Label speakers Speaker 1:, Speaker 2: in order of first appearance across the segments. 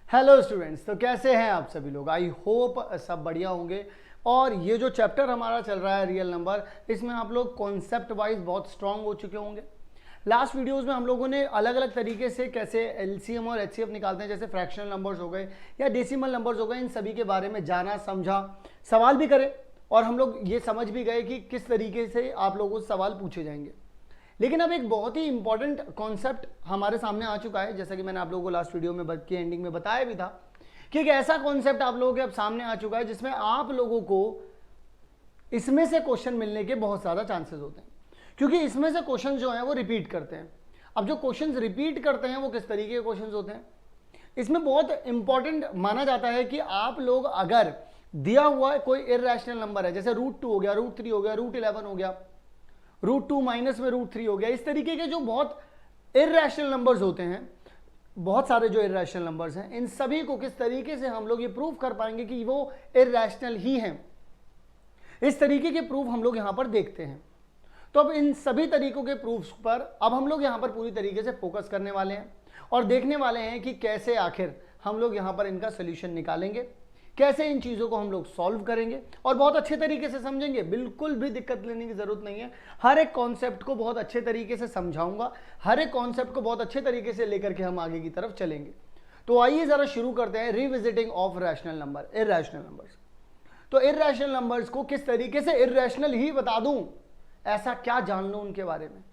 Speaker 1: Hello students, तो कैसे हैं आप सभी लोग। आई होप सब बढ़िया होंगे। और ये जो चैप्टर हमारा चल रहा है रियल नंबर, इसमें आप लोग कॉन्सेप्ट वाइज बहुत स्ट्रांग हो चुके होंगे। लास्ट वीडियोस में हम लोगों ने अलग अलग तरीके से कैसे एलसीएम और एचसीएफ निकालते हैं, जैसे फ्रैक्शनल नंबर्स हो गए या डेसिमल नंबर्स हो गए, इन सभी के बारे में जाना, समझा, सवाल भी करे और हम लोग ये समझ भी गए कि किस तरीके से आप लोगों से सवाल पूछे जाएंगे। लेकिन अब एक बहुत ही इंपॉर्टेंट कॉन्सेप्ट हमारे सामने आ चुका है, जैसा कि मैंने आप लोगों को लास्ट वीडियो में की एंडिंग में बताया भी था कि एक ऐसा कॉन्सेप्ट आप लोगों के अब सामने आ चुका है जिसमें आप लोगों को इसमें से क्वेश्चन मिलने के बहुत ज़्यादा चांसेस होते हैं, क्योंकि इसमें से क्वेश्चन जो हैं वो रिपीट करते हैं। अब जो क्वेश्चन रिपीट करते हैं वो किस तरीके के क्वेश्चन होते हैं, इसमें बहुत इंपॉर्टेंट माना जाता है कि आप लोग अगर दिया हुआ कोई इररेशनल नंबर है, जैसे √2 हो गया, √3 हो गया, √11 हो गया, √2 माइनस में √3 हो गया, इस तरीके के जो बहुत इररेशनल नंबर्स होते हैं, बहुत सारे जो इररेशनल नंबर्स हैं, इन सभी को किस तरीके से हम लोग ये प्रूव कर पाएंगे कि वो इररेशनल ही हैं, इस तरीके के प्रूफ हम लोग यहां पर देखते हैं। तो अब इन सभी तरीकों के प्रूफ्स पर अब हम लोग यहां पर पूरी तरीके से फोकस करने वाले हैं और देखने वाले हैं कि कैसे आखिर हम लोग यहां पर इनका सोल्यूशन निकालेंगे, कैसे इन चीज़ों को हम लोग सॉल्व करेंगे और बहुत अच्छे तरीके से समझेंगे। बिल्कुल भी दिक्कत लेने की ज़रूरत नहीं है, हर एक कॉन्सेप्ट को बहुत अच्छे तरीके से समझाऊंगा, हर एक कॉन्सेप्ट को बहुत अच्छे तरीके से लेकर के हम आगे की तरफ चलेंगे। तो आइए ज़रा शुरू करते हैं revisiting of rational number, irrational numbers. तो इररेशनल नंबर्स को किस तरीके से इररेशनल ही बता दूं, ऐसा क्या जान लो उनके बारे में।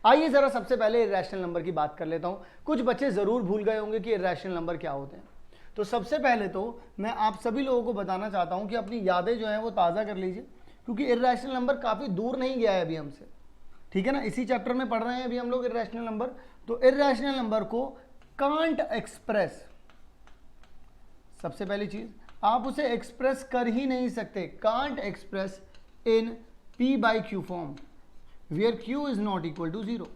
Speaker 1: आइए ज़रा सबसे पहले इररेशनल नंबर की बात कर लेता हूं। कुछ बच्चे ज़रूर भूल गए होंगे कि इररेशनल नंबर क्या होते हैं। तो सबसे पहले तो मैं आप सभी लोगों को बताना चाहता हूं कि अपनी यादें जो हैं वो ताज़ा कर लीजिए, क्योंकि इररेशनल नंबर काफ़ी दूर नहीं गया है अभी हमसे, ठीक है ना। इसी चैप्टर में पढ़ रहे हैं अभी हम लोग इररेशनल नंबर। तो इररेशनल नंबर को कांट एक्सप्रेस, सबसे पहली चीज़ आप उसे एक्सप्रेस कर ही नहीं सकते, can't express in p/q form where q is not equal to 0।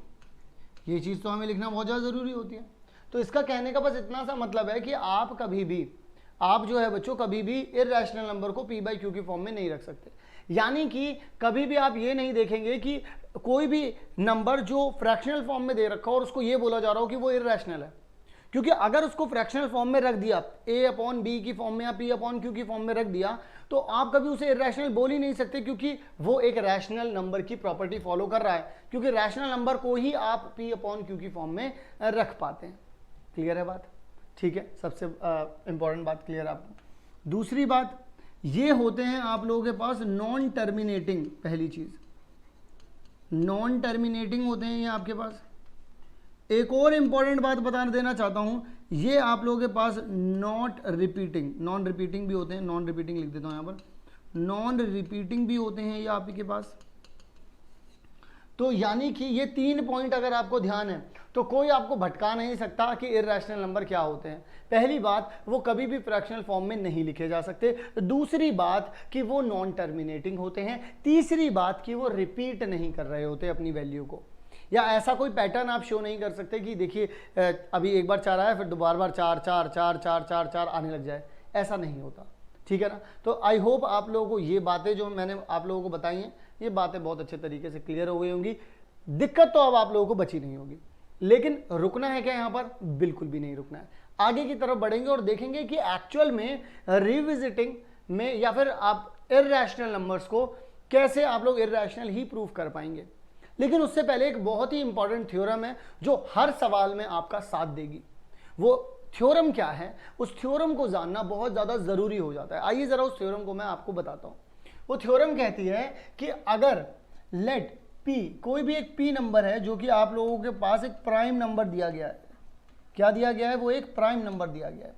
Speaker 1: ये चीज़ तो हमें लिखना बहुत ज़्यादा ज़रूरी होती है। तो इसका कहने का बस इतना सा मतलब है कि आप कभी भी, आप जो है बच्चों, कभी भी इररेशनल नंबर को p/q की फॉर्म में नहीं रख सकते। यानी कि कभी भी आप ये नहीं देखेंगे कि कोई भी नंबर जो फ्रैक्शनल फॉर्म में दे रखा हो और उसको ये बोला जा रहा हो कि वो इररेशनल है, क्योंकि अगर उसको फ्रैक्शनल फॉर्म में रख दिया, a/b की फॉर्म में या p/q की फॉर्म में रख दिया, तो आप कभी उसे इररेशनल बोल ही नहीं सकते, क्योंकि वो एक रैशनल नंबर की प्रॉपर्टी फॉलो कर रहा है, क्योंकि रैशनल नंबर को ही आप p/q की फॉर्म में रख पाते हैं। क्लियर है बात? ठीक है, सबसे इंपॉर्टेंट बात क्लियर है आपको। दूसरी बात, ये होते हैं आप लोगों के पास नॉन टर्मिनेटिंग, पहली चीज नॉन टर्मिनेटिंग होते हैं ये आपके पास। एक और इंपॉर्टेंट बात बता देना चाहता हूं, ये आप लोगों के पास नॉट रिपीटिंग, नॉन रिपीटिंग भी होते हैं, नॉन रिपीटिंग लिख देता हूं यहां पर, नॉन रिपीटिंग भी होते हैं ये आपके पास। तो यानी कि ये 3 पॉइंट अगर आपको ध्यान है तो कोई आपको भटका नहीं सकता कि इररेशनल नंबर क्या होते हैं। पहली बात, वो कभी भी फ्रैक्शनल फॉर्म में नहीं लिखे जा सकते। दूसरी बात कि वो नॉन टर्मिनेटिंग होते हैं। तीसरी बात कि वो रिपीट नहीं कर रहे होते अपनी वैल्यू को, या ऐसा कोई पैटर्न आप शो नहीं कर सकते कि देखिए अभी एक बार 4 आया फिर बार बार 4 4 4 4 4 4 आने लग जाए, ऐसा नहीं होता, ठीक है ना। तो आई होप आप लोगों को ये बातें जो मैंने आप लोगों को बताई हैं, ये बातें बहुत अच्छे तरीके से क्लियर हो गई होंगी। दिक्कत तो अब आप लोगों को बची नहीं होगी। लेकिन रुकना है क्या यहाँ पर? बिल्कुल भी नहीं रुकना है। आगे की तरफ बढ़ेंगे और देखेंगे कि एक्चुअल में रिविजिटिंग में या फिर आप इररेशनल नंबर्स को कैसे आप लोग इररेशनल ही प्रूव कर पाएंगे। लेकिन उससे पहले एक बहुत ही इंपॉर्टेंट थ्योरम है जो हर सवाल में आपका साथ देगी। वो थ्योरम क्या है, उस थ्योरम को जानना बहुत ज़्यादा ज़रूरी हो जाता है। आइए ज़रा उस थ्योरम को मैं आपको बताता हूँ। वो थ्योरम कहती है कि अगर लेट p, कोई भी एक p नंबर है जो कि आप लोगों के पास एक प्राइम नंबर दिया गया है। क्या दिया गया है? वो एक प्राइम नंबर दिया गया है।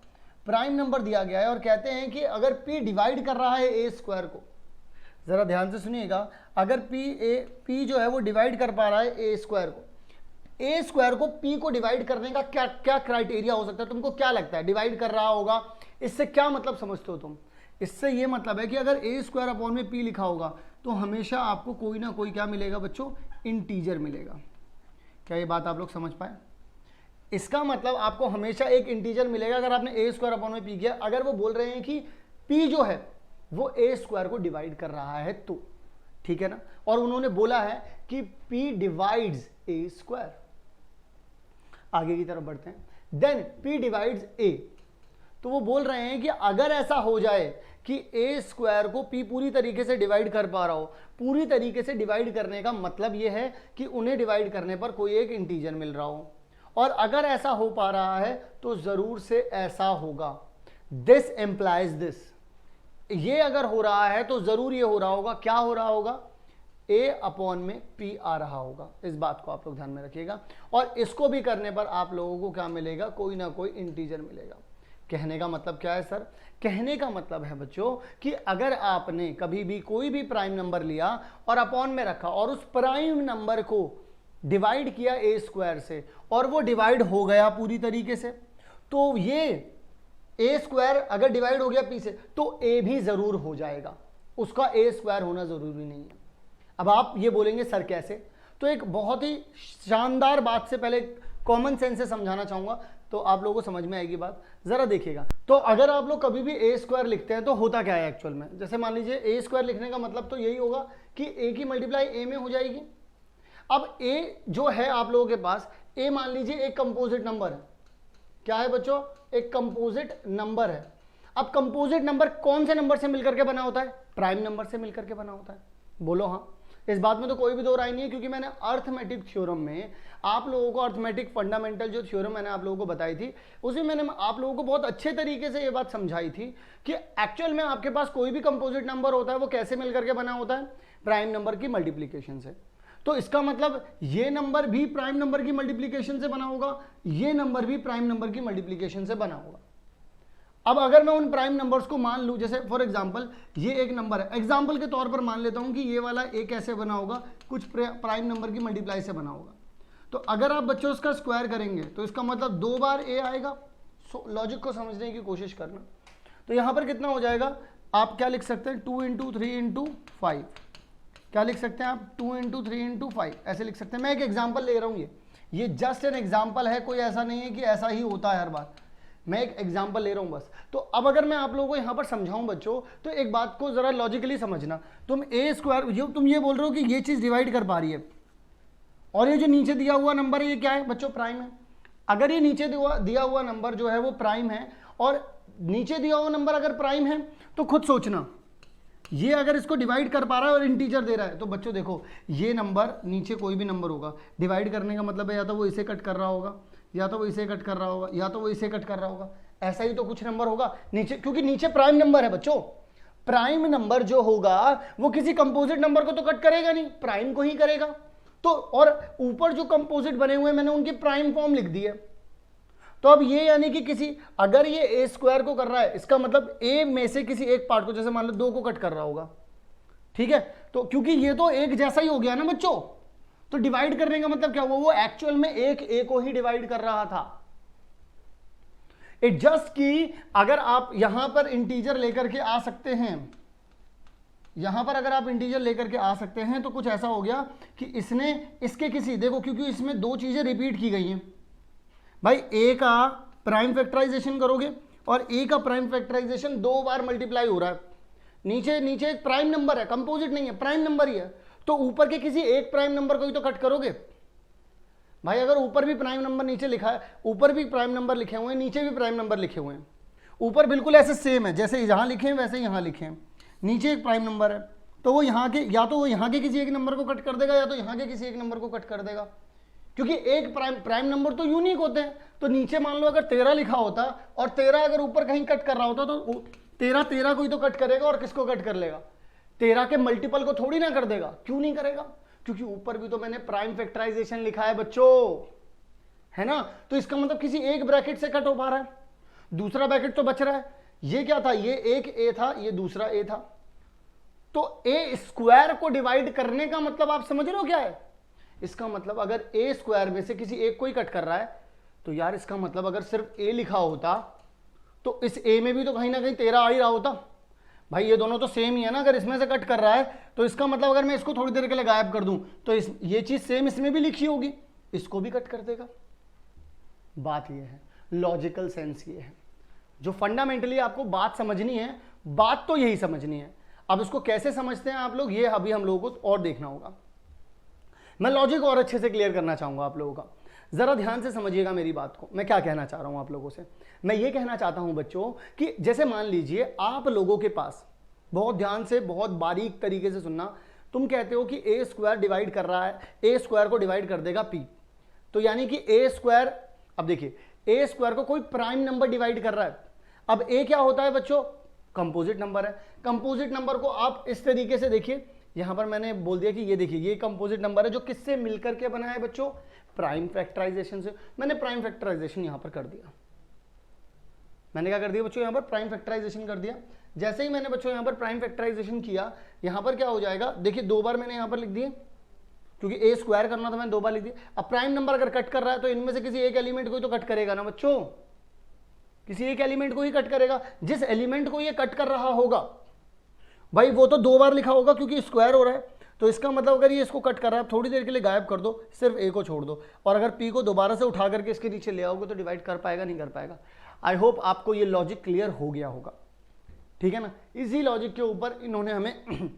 Speaker 1: प्राइम नंबर दिया गया है और कहते हैं कि अगर p डिवाइड कर रहा है a स्क्वायर को, ज़रा ध्यान से सुनिएगा, अगर p जो है वो डिवाइड कर पा रहा है a स्क्वायर को p को डिवाइड करने का क्या क्या क्राइटेरिया हो सकता है? तुमको क्या लगता है डिवाइड कर रहा होगा, इससे क्या मतलब समझते हो तुम? इससे ये मतलब है कि अगर a स्क्वायर अपॉन में p लिखा होगा तो हमेशा आपको कोई ना कोई क्या मिलेगा बच्चों? इंटीजर मिलेगा। क्या ये बात आप लोग समझ पाए? इसका मतलब आपको हमेशा एक इंटीजर मिलेगा अगर आपने a स्क्वायर अपॉन में p किया। अगर वो बोल रहे हैं कि p जो है वो a स्क्वायर को डिवाइड कर रहा है तो, ठीक है ना। और उन्होंने बोला है कि p डिवाइड्स a स्क्वायर। आगे की तरफ बढ़ते हैं। देन p डिवाइड्स a, तो वो बोल रहे हैं कि अगर ऐसा हो जाए कि ए स्क्वायर को पी पूरी तरीके से डिवाइड कर पा रहा हो, पूरी तरीके से डिवाइड करने का मतलब ये है कि उन्हें डिवाइड करने पर कोई एक इंटीजर मिल रहा हो, और अगर ऐसा हो पा रहा है तो जरूर से ऐसा होगा। दिस एम्प्लाइज दिस, ये अगर हो रहा है तो जरूर ये हो रहा होगा। क्या हो रहा होगा? ए अपॉन में पी आ रहा होगा। इस बात को आप लोग ध्यान में रखिएगा, और इसको भी करने पर आप लोगों को क्या मिलेगा? कोई ना कोई इंटीजर मिलेगा। कहने का मतलब क्या है सर? कहने का मतलब है बच्चों कि अगर आपने कभी भी कोई भी प्राइम नंबर लिया और अपॉन में रखा और उस प्राइम नंबर को डिवाइड किया ए स्क्वायर से और वो डिवाइड हो गया पूरी तरीके से, तो ये ए स्क्वायर अगर डिवाइड हो गया पी से तो ए भी जरूर हो जाएगा, उसका ए स्क्वायर होना जरूरी नहीं है। अब आप ये बोलेंगे सर कैसे? तो एक बहुत ही शानदार बात से पहले कॉमन सेंस से समझाना चाहूंगा तो आप लोगों को समझ में आएगी बात, जरा देखिएगा। तो अगर आप लोग कभी भी ए स्क्वायर लिखते हैं तो होता क्या है एक्चुअल में? जैसे मान लीजिए ए स्क्वायर लिखने का मतलब तो यही होगा कि ए की मल्टीप्लाई ए में हो जाएगी। अब ए जो है आप लोगों के पास, ए मान लीजिए एक कंपोजिट नंबर है। क्या है बच्चों? एक कंपोजिट नंबर है। अब कंपोजिट नंबर कौन से नंबर से मिलकर के बना होता है? प्राइम नंबर से मिलकर के बना होता है। बोलो हाँ। इस बात में तो कोई भी दो राय नहीं है, क्योंकि मैंने अर्थमेटिक थ्योरम में आप लोगों को, अर्थमेटिक फंडामेंटल जो थ्योरम मैंने आप लोगों को बताई थी, उसमें मैंने आप लोगों को बहुत अच्छे तरीके से ये बात समझाई थी कि एक्चुअल में आपके पास कोई भी कंपोजिट नंबर होता है वो कैसे मिलकर के बना होता है? प्राइम नंबर की मल्टीप्लीकेशन से। तो इसका मतलब ये नंबर भी प्राइम नंबर की मल्टीप्लीकेशन से बना होगा, ये नंबर भी प्राइम नंबर की मल्टीप्लीकेशन से बना होगा। अब अगर मैं उन प्राइम नंबर्स को मान लूं, जैसे फॉर एग्जांपल ये एक नंबर है, एग्जांपल के तौर पर मान लेता हूं कि ये वाला ए कैसे बना होगा? कुछ प्राइम नंबर की मल्टीप्लाई से बना होगा। तो अगर आप बच्चों उसका स्क्वायर करेंगे तो इसका मतलब 2 बार ए आएगा। लॉजिक को समझने की कोशिश करना। तो यहां पर कितना हो जाएगा? आप क्या लिख सकते हैं? 2 × 3 × 5। क्या लिख सकते हैं आप? 2 × 3 × 5 ऐसे लिख सकते हैं। मैं एक एग्जाम्पल ले रहा हूं, ये जस्ट एन एग्जाम्पल है, कोई ऐसा नहीं है कि ऐसा ही होता है हर बार। मैं एक एग्जाम्पल ले रहा हूं बस। तो अब अगर मैं आप लोगों को यहां पर समझाऊं बच्चों, तो एक बात को जरा लॉजिकली समझना। तुम ए स्क्वायर, तुम ये बोल रहे हो कि ये चीज डिवाइड कर पा रही है, और ये जो नीचे दिया हुआ नंबर है ये क्या है बच्चों? प्राइम है। अगर ये नीचे दिया हुआ नंबर जो है वो प्राइम है, और नीचे दिया हुआ नंबर अगर प्राइम है, तो खुद सोचना, ये अगर इसको डिवाइड कर पा रहा है और इंटीजर दे रहा है, तो बच्चों देखो ये नंबर नीचे कोई भी नंबर होगा, डिवाइड करने का मतलब है या तो वो इसे कट कर रहा होगा, या तो वो इसे कट कर रहा होगा, या तो वो इसे कट कर रहा होगा। ऐसा ही तो कुछ नंबर होगा नीचे, क्योंकि नीचे प्राइम नंबर है बच्चों। प्राइम नंबर जो होगा वो किसी कंपोजिट नंबर को तो कट करेगा नहीं, प्राइम को ही करेगा। तो और ऊपर जो कंपोजिट बने हुए मैंने उनकी प्राइम फॉर्म लिख दी है। तो अब ये यानी कि किसी, अगर ये ए स्क्वायर को कर रहा है, इसका मतलब ए में से किसी एक पार्ट को, जैसे मान लो 2 को कट कर रहा होगा, ठीक है? तो क्योंकि ये तो एक जैसा ही हो गया ना बच्चों, तो डिवाइड करने का मतलब क्या हुआ? वो एक्चुअल में एक ए को ही डिवाइड कर रहा था। इट जस्ट कि अगर आप यहां पर इंटीजर लेकर के आ सकते हैं, यहां पर अगर आप इंटीजर लेकर के आ सकते हैं, तो कुछ ऐसा हो गया कि इसने इसके किसी, देखो क्योंकि इसमें 2 चीजें रिपीट की गई हैं भाई। ए का प्राइम फैक्टराइजेशन करोगे और ए का प्राइम फैक्टराइजेशन 2 बार मल्टीप्लाई हो रहा है। नीचे एक प्राइम नंबर है, कंपोजिट नहीं है, प्राइम नंबर ही है, तो ऊपर के किसी एक प्राइम नंबर को ही तो कट करोगे भाई। अगर ऊपर भी प्राइम नंबर नीचे लिखा है, ऊपर भी प्राइम नंबर लिखे हुए हैं, नीचे भी प्राइम नंबर लिखे हुए हैं, ऊपर बिल्कुल ऐसे सेम है, जैसे यहां लिखे हैं वैसे यहां लिखे हैं, नीचे एक प्राइम नंबर है, तो वो यहाँ के, या तो वो यहाँ के किसी एक नंबर को कट कर देगा, या तो यहाँ के किसी एक नंबर को कट कर देगा, क्योंकि एक प्राइम नंबर तो यूनिक होते हैं। तो नीचे मान लो अगर 13 लिखा होता और 13 अगर ऊपर कहीं कट कर रहा होता, तो 13 को ही तो कट करेगा, और किसको कट कर लेगा? 13 के मल्टीपल को थोड़ी ना कर देगा। क्यों नहीं करेगा? क्योंकि ऊपर भी तो मैंने प्राइम फैक्टराइजेशन लिखा है बच्चों, है ना? तो इसका मतलब किसी एक ब्रैकेट से कट हो पा रहा है, दूसरा ब्रैकेट तो बच रहा है। ये क्या था? ये एक ए था, ये दूसरा ए था। तो ए स्क्वायर को डिवाइड करने का मतलब आप समझ रहे हो क्या है? इसका मतलब अगर ए स्क्वायर में से किसी एक को ही कट कर रहा है, तो यार इसका मतलब अगर सिर्फ ए लिखा होता तो इस ए में भी तो कहीं ना कहीं 13 आ ही रहा होता भाई। ये दोनों तो सेम ही है ना। अगर इसमें से कट कर रहा है तो इसका मतलब अगर मैं इसको थोड़ी देर के लिए गायब कर दूं तो ये चीज सेम इसमें भी लिखी होगी, इसको भी कट कर देगा। बात ये है, लॉजिकल सेंस ये है, जो फंडामेंटली आपको बात समझनी है, बात तो यही समझनी है। अब इसको कैसे समझते हैं आप लोग, ये अभी हम लोगों को और देखना होगा। मैं लॉजिक और अच्छे से क्लियर करना चाहूंगा आप लोगों का। जरा ध्यान से समझिएगा मेरी बात को, मैं क्या कहना चाह रहा हूं आप लोगों से। मैं ये कहना चाहता हूं बच्चों कि जैसे मान लीजिए आप लोगों के पास, बहुत ध्यान से बहुत बारीक तरीके से सुनना, तुम कहते हो कि ए स्क्वायर डिवाइड कर रहा है, ए स्क्वायर को डिवाइड कर देगा पी, तो यानी कि ए स्क्वायर, अब देखिए ए स्क्वायर को कोई प्राइम नंबर डिवाइड कर रहा है। अब ए क्या होता है बच्चों, कंपोजिट नंबर है। कंपोजिट नंबर को आप इस तरीके से देखिए, यहां पर मैंने बोल दिया कि ये देखिए ये कंपोजिट नंबर है जो किससे मिलकर के बना है बच्चों, प्राइम फैक्टराइजेशन से। मैंने प्राइम फैक्टराइजेशन यहां पर कर दिया, मैंने क्या कर दिया बच्चों, यहां पर प्राइम फैक्टराइजेशन कर दिया। जैसे ही मैंने बच्चों यहां पर प्राइम फैक्टराइजेशन किया, यहां पर क्या हो जाएगा, देखिए 2 बार मैंने यहां पर लिख दिए, क्योंकि ए स्क्वायर करना था मैंने 2 बार लिख दिया। अब प्राइम नंबर अगर कट कर रहा है तो इनमें से किसी एक एलिमेंट को ही तो कट करेगा ना बच्चों, किसी एक एलिमेंट को ही कट करेगा। जिस एलिमेंट को ये कट कर रहा होगा भाई वो तो 2 बार लिखा होगा क्योंकि स्क्वायर हो रहा है, तो इसका मतलब अगर ये इसको कट कर रहा है, थोड़ी देर के लिए गायब कर दो, सिर्फ ए को छोड़ दो, और अगर पी को दोबारा से उठा करके इसके नीचे ले आओगे तो डिवाइड कर पाएगा, नहीं कर पाएगा। आई होप आपको ये लॉजिक क्लियर हो गया होगा, ठीक है ना। इसी लॉजिक के ऊपर इन्होंने हमें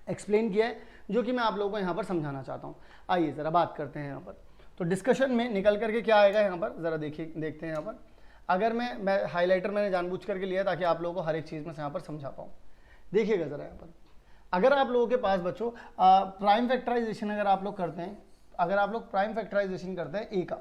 Speaker 1: एक्सप्लेन किया है, जो कि मैं आप लोगों को यहाँ पर समझाना चाहता हूँ। आइए ज़रा बात करते हैं यहाँ पर, तो डिस्कशन में निकल करके क्या आएगा यहाँ पर, ज़रा देखिए, देखते हैं यहाँ पर। अगर मैं हाईलाइटर मैंने जानबूझ करके लिया ताकि आप लोगों को हर एक चीज़ में यहाँ पर समझा पाऊँ। देखिएगा ज़रा यहाँ पर, अगर आप लोगों के पास बच्चों प्राइम फैक्टराइजेशन अगर आप लोग करते हैं, अगर आप लोग प्राइम फैक्टराइजेशन करते हैं ए का,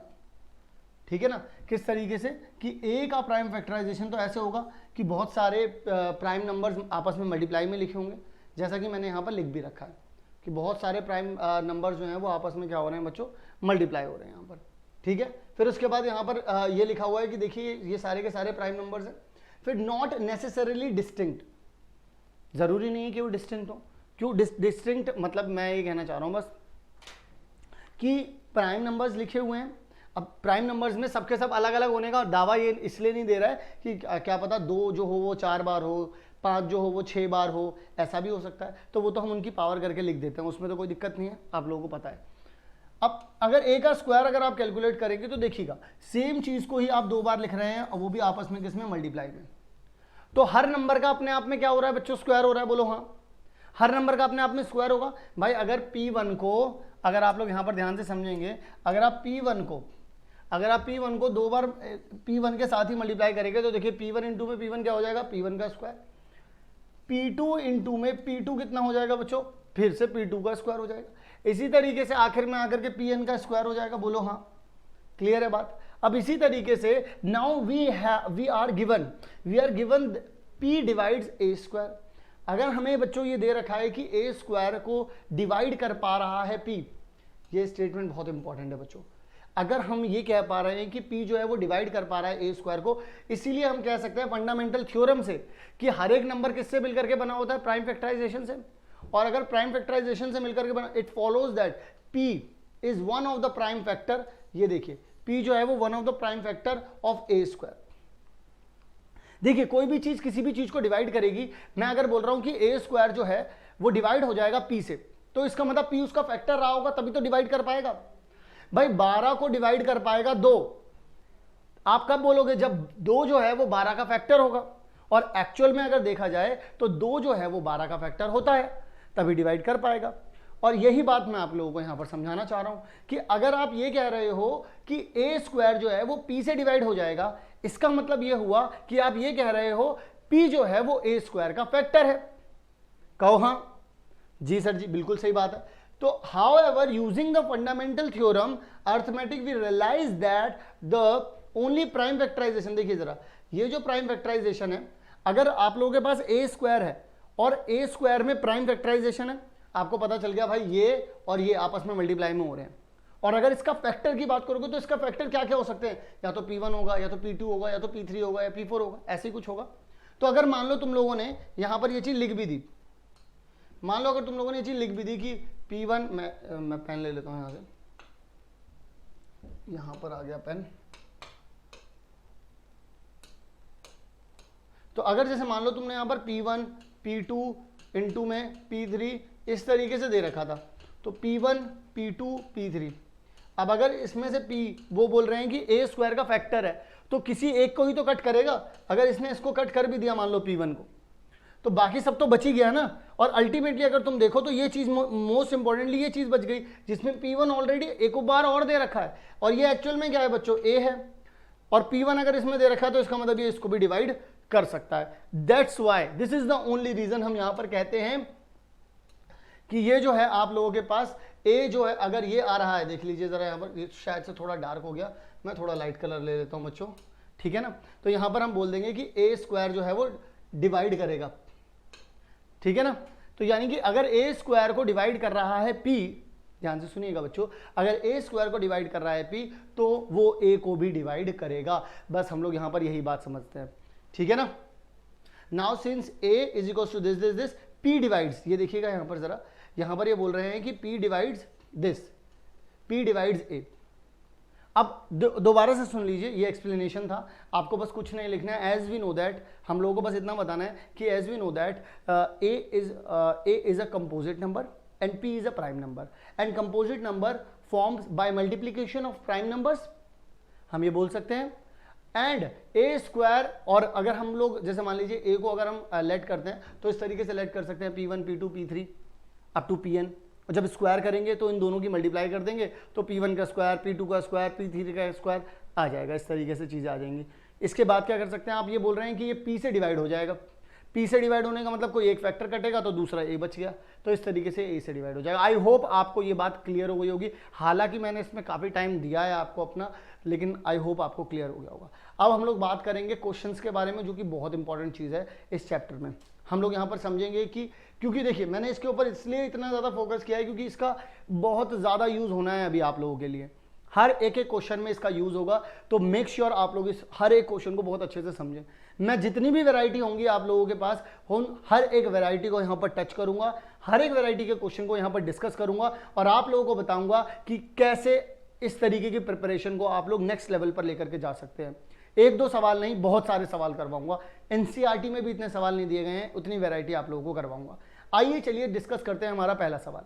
Speaker 1: ठीक है ना, किस तरीके से कि ए का प्राइम फैक्टराइजेशन तो ऐसे होगा कि बहुत सारे प्राइम नंबर्स आपस में मल्टीप्लाई में लिखे होंगे, जैसा कि मैंने यहाँ पर लिख भी रखा है कि बहुत सारे प्राइम नंबर्स जो हैं वो आपस में क्या हो रहे हैं बच्चों, मल्टीप्लाई हो रहे हैं यहाँ पर, ठीक है। फिर उसके बाद यहाँ पर ये लिखा हुआ है कि देखिए ये सारे के सारे प्राइम नंबर्स हैं। फिर नॉट नेसेसरीली डिस्टिंक्ट, जरूरी नहीं है कि वो डिस्टिंक्ट हो। क्यों डिस्टिंक्ट, मतलब मैं ये कहना चाह रहा हूँ बस कि प्राइम नंबर्स लिखे हुए हैं, अब प्राइम नंबर्स में सबके सब अलग अलग होने का दावा ये इसलिए नहीं दे रहा है कि क्या पता 2 जो हो वो 4 बार हो, 5 जो हो वो 6 बार हो, ऐसा भी हो सकता है, तो वो तो हम उनकी पावर करके लिख देते हैं, उसमें तो कोई दिक्कत नहीं है, आप लोगों को पता है। अब अगर ए का स्क्वायर अगर आप कैलकुलेट करेंगे तो देखिएगा सेम चीज को ही आप 2 बार लिख रहे हैं, और वो भी आपस में किसमें, मल्टीप्लाई में। तो हर नंबर का अपने आप में क्या हो रहा है बच्चों, स्क्वायर हो रहा है, बोलो हाँ, हर नंबर का अपने आप में स्क्वायर होगा भाई। अगर P1 को, अगर आप लोग यहां पर ध्यान से समझेंगे, अगर आप P1 को 2 बार P1 के साथ ही मल्टीप्लाई करेंगे तो देखिए P1 इंटू में P1 क्या हो जाएगा, P1 का स्क्वायर। P2 इंटू में P2 कितना हो जाएगा बच्चों, फिर से P2 का स्क्वायर हो जाएगा। इसी तरीके से आखिर में आकर के Pn का स्क्वायर हो जाएगा, बोलो हाँ, क्लियर है बात। अब इसी तरीके से now we are given P divides A square. अगर हमें बच्चों ये दे रखा है कि ए स्क्वायर को डिवाइड कर पा रहा है P, ये स्टेटमेंट बहुत इंपॉर्टेंट है बच्चों। अगर हम ये कह पा रहे हैं कि P जो है वो डिवाइड कर पा रहा है ए स्क्वायर को, इसीलिए हम कह सकते हैं फंडामेंटल थ्योरम से कि हर एक नंबर किससे मिलकर के बना होता है, प्राइम फैक्टराइजेशन से। और अगर प्राइम फैक्टराइजेशन से मिलकर के बना, it follows that P is one of the prime factor. ये देखिए P जो है वो one of the prime factor of A square. देखिए कोई भी चीज किसी भी चीज को डिवाइड करेगी, मैं अगर बोल रहा हूं कि ए स्क्वायर जो है वो डिवाइड हो जाएगा P से, तो इसका मतलब P उसका फैक्टर रहा होगा तभी तो डिवाइड कर पाएगा। भाई 12 को डिवाइड कर पाएगा 2, आप कब बोलोगे, जब 2 जो है वो 12 का फैक्टर होगा, और एक्चुअल में अगर देखा जाए तो 2 जो है वो 12 का फैक्टर होता है, तभी डिवाइड कर पाएगा। और यही बात मैं आप लोगों को यहां पर समझाना चाह रहा हूं कि अगर आप ये कह रहे हो कि ए स्क्वायर जो है वो P से डिवाइड हो जाएगा, इसका मतलब ये हुआ कि आप ये कह रहे हो P जो है वो ए स्क्वायर का फैक्टर है। कहो हाँ जी सर जी, बिल्कुल सही बात है। तो however using the fundamental theorem arithmetic we realize that the only prime factorization, देखिए जरा ये जो प्राइम फैक्टराइजेशन है, अगर आप लोगों के पास ए स्क्वायर है और ए स्क्वायर में प्राइम फैक्टराइजेशन है, आपको पता चल गया भाई ये और ये आपस में मल्टीप्लाई में हो रहे हैं। और अगर इसका फैक्टर की बात करोगे तो इसका फैक्टर क्या क्या हो सकते हैं, या तो P1 होगा, या तो P2 होगा, या तो P3 होगा, या P4 होगा, ऐसे ही कुछ होगा। तो अगर मान लो तुम लोगों ने यहां पर ये चीज लिख भी दी, मान लो अगर तुम लोगों ने ये चीज लिख भी दी कि P1, मैं पेन ले लेता हूं यहां से, यहां पर आ गया पेन। तो अगर जैसे मान लो तुमने यहां पर P1 P2 इंटू में P3 इस तरीके से दे रखा था, तो P1 P2 P3, अब अगर इसमें से P वो बोल रहे हैं कि ए स्क्वायर का फैक्टर है, तो किसी एक को ही तो कट करेगा। अगर इसने इसको कट कर भी दिया मान लो P1 को, तो बाकी सब तो बच ही गया ना। और अल्टीमेटली अगर तुम देखो तो ये चीज मोस्ट इंपॉर्टेंटली ये चीज बच गई जिसमें P1 ऑलरेडी एक बार और दे रखा है, और ये एक्चुअल में क्या है बच्चों, A है, और P1 अगर इसमें दे रखा है तो इसका मतलब ये इसको भी डिवाइड कर सकता है। That's why this is the only reason हम यहां पर कहते हैं कि ये जो है आप लोगों के पास A जो है, अगर ये आ रहा है, देख लीजिए जरा यहाँ पर, शायद से थोड़ा डार्क हो गया, मैं थोड़ा लाइट कलर ले लेता हूँ बच्चों, ठीक है ना। तो यहां पर हम बोल देंगे कि A स्क्वायर जो है वो डिवाइड करेगा, ठीक है ना। तो यानी कि अगर A स्क्वायर को डिवाइड कर रहा है P, ध्यान से सुनिएगा बच्चों, अगर A स्क्वायर को डिवाइड कर रहा है P तो वो A को भी डिवाइड करेगा। बस हम लोग यहां पर यही बात समझते हैं, ठीक है ना। Now since A is equal to this this this, P divides, ये देखिएगा यहां पर जरा, यहां पर ये बोल रहे हैं कि P divides this, P divides A। अब दोबारा से सुन लीजिए, ये एक्सप्लेनेशन था, आपको बस कुछ नहीं लिखना है। एज वी नो दैट, हम लोगों को बस इतना बताना है कि as we know that A is a composite number and P is a prime number and composite number forms by multiplication of prime numbers, हम ये बोल सकते हैं। एंड A स्क्वायर, और अगर हम लोग जैसे मान लीजिए A को अगर हम लेट करते हैं तो इस तरीके से लेट कर सकते हैं P1 P2 P3 up to Pn, और जब स्क्वायर करेंगे तो इन दोनों की मल्टीप्लाई कर देंगे तो P1 का स्क्वायर, P2 का स्क्वायर, P3 का स्क्वायर आ जाएगा। इस तरीके से चीज़ें आ जाएंगी। इसके बाद क्या कर सकते हैं, आप ये बोल रहे हैं कि ये P से डिवाइड हो जाएगा। P से डिवाइड होने का मतलब कोई एक फैक्टर कटेगा तो दूसरा A बच गया, तो इस तरीके से A से डिवाइड हो जाएगा। आई होप आपको ये बात क्लियर हो गई होगी, हालांकि मैंने इसमें काफ़ी टाइम दिया है आपको अपना, लेकिन आई होप आपको क्लियर हो गया होगा। अब हम लोग बात करेंगे क्वेश्चंस के बारे में, जो कि बहुत इंपॉर्टेंट चीज़ है इस चैप्टर में। हम लोग यहाँ पर समझेंगे कि, क्योंकि देखिए मैंने इसके ऊपर इसलिए इतना ज़्यादा फोकस किया है क्योंकि इसका बहुत ज़्यादा यूज़ होना है अभी आप लोगों के लिए, हर एक क्वेश्चन में इसका यूज होगा। तो मेक श्योर आप लोग इस हर एक क्वेश्चन को बहुत अच्छे से समझें। मैं जितनी भी वैरायटी होंगी आप लोगों के पास, हर एक वैरायटी को यहाँ पर टच करूंगा, हर एक वैरायटी के क्वेश्चन को यहाँ पर डिस्कस करूंगा, और आप लोगों को बताऊंगा कि कैसे इस तरीके की प्रिपरेशन को आप लोग नेक्स्ट लेवल पर लेकर के जा सकते हैं। एक दो सवाल नहीं, बहुत सारे सवाल करवाऊंगा। एनसीईआरटी में भी इतने सवाल नहीं दिए गए हैं, उतनी वैरायटी आप लोगों को करवाऊंगा। आइए चलिए डिस्कस करते हैं हमारा पहला सवाल।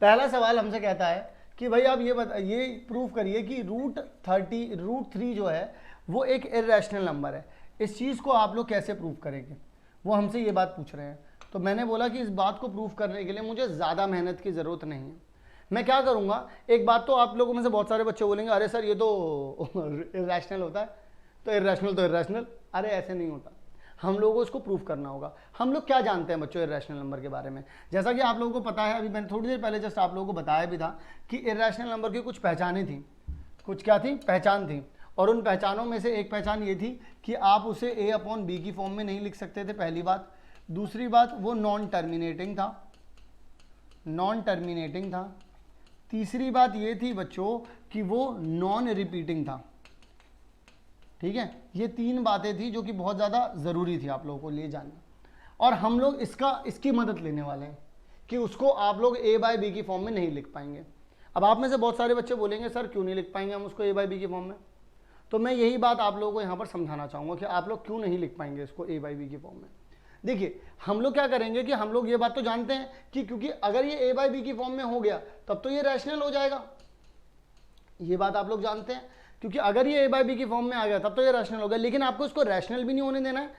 Speaker 1: पहला सवाल हमसे कहता है कि भाई आप ये प्रूफ करिए कि रूट 3 जो है वो एक इर्रेशनल नंबर है। इस चीज़ को आप लोग कैसे प्रूफ करेंगे, वो हमसे ये बात पूछ रहे हैं। तो मैंने बोला कि इस बात को प्रूफ करने के लिए मुझे ज़्यादा मेहनत की ज़रूरत नहीं है। मैं क्या करूँगा, एक बात तो आप लोगों में से बहुत सारे बच्चे बोलेंगे अरे सर ये तो इर्रेशनल होता है, तो इर्रेशनल, अरे ऐसे नहीं होता। हम लोगों को इसको प्रूफ करना होगा। हम लोग क्या जानते हैं बच्चों इर्रेशनल नंबर के बारे में, जैसा कि आप लोगों को पता है, अभी मैंने थोड़ी देर पहले जस्ट आप लोगों को बताया भी था कि इर्रेशनल नंबर की कुछ पहचानें थी, कुछ क्या थी, पहचान थी। और उन पहचानों में से एक पहचान ये थी कि आप उसे A/B की फॉर्म में नहीं लिख सकते थे, पहली बात। दूसरी बात, वो नॉन टर्मिनेटिंग था। तीसरी बात ये थी बच्चों कि वो नॉन रिपीटिंग था। ठीक है, ये 3 बातें थी जो कि बहुत ज़्यादा ज़रूरी थी आप लोगों को लिए जानना, और हम लोग इसकी मदद लेने वाले हैं कि उसको आप लोग A/B की फॉर्म में नहीं लिख पाएंगे। अब आप में से बहुत सारे बच्चे बोलेंगे सर क्यों नहीं लिख पाएंगे हम उसको A/B की फॉर्म में, तो मैं यही बात आप लोगों को यहाँ पर समझाना चाहूँगा कि आप लोग क्यों नहीं लिख पाएंगे इसको A/B की फॉर्म में। देखिए हम लोग क्या करेंगे कि हम लोग ये बात तो जानते हैं कि क्योंकि अगर ये A/B की फॉर्म में हो गया तब तो ये रैशनल हो जाएगा, ये बात आप लोग जानते हैं, क्योंकि अगर ये A/B की फॉर्म में आ गया तब तो ये रैशनल हो गया। लेकिन आपको इसको रैशनल भी नहीं होने देना है,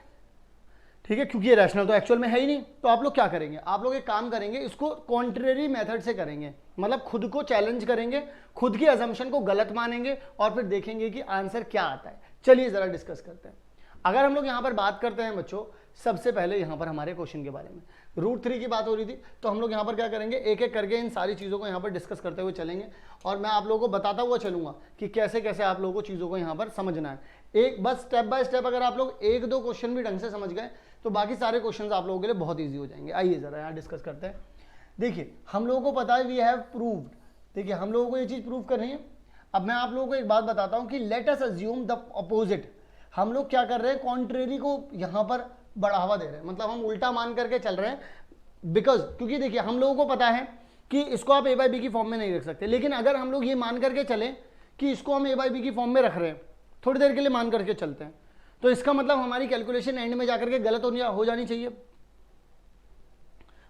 Speaker 1: ठीक है, क्योंकि ये रैशनल तो एक्चुअल में है ही नहीं। तो आप लोग क्या करेंगे, आप लोग एक काम करेंगे, इसको कॉन्ट्रेरी मेथड से करेंगे, मतलब खुद को चैलेंज करेंगे, खुद की अजम्पशन को गलत मानेंगे और फिर देखेंगे कि आंसर क्या आता है। चलिए जरा डिस्कस करते हैं। अगर हम लोग यहाँ पर बात करते हैं बच्चों, सबसे पहले यहाँ पर हमारे क्वेश्चन के बारे में रूट 3 की बात हो रही थी, तो हम लोग यहाँ पर क्या करेंगे, एक एक करके इन सारी चीज़ों को यहाँ पर डिस्कस करते हुए चलेंगे, और मैं आप लोगों को बताता हुआ चलूंगा कि कैसे कैसे आप लोगों को चीज़ों को यहाँ पर समझना है। एक बस स्टेप बाय स्टेप अगर आप लोग 1-2 क्वेश्चन भी ढंग से समझ गए तो बाकी सारे क्वेश्चन आप लोगों के लिए बहुत ईजी हो जाएंगे। आइए जरा यहाँ डिस्कस करते हैं। देखिए हम लोगों को पता है वी हैव प्रूव्ड, देखिए हम लोगों को ये चीज़ प्रूव करनी है। अब मैं आप लोगों को एक बात बताता हूँ कि let us assume the opposite. हम लोग क्या कर रहे हैं, कॉन्ट्रेरी को यहाँ पर बढ़ावा दे रहे हैं, मतलब हम उल्टा मान करके चल रहे हैं। बिकॉज क्योंकि देखिए हम लोगों को पता है कि इसको आप A/B की फॉर्म में नहीं रख सकते, लेकिन अगर हम लोग ये मान करके चलें कि इसको हम A/B की फॉर्म में रख रहे हैं, थोड़ी देर के लिए मान करके चलते हैं, तो इसका मतलब हमारी कैलकुलेशन एंड में जाकर के गलत हो जानी चाहिए।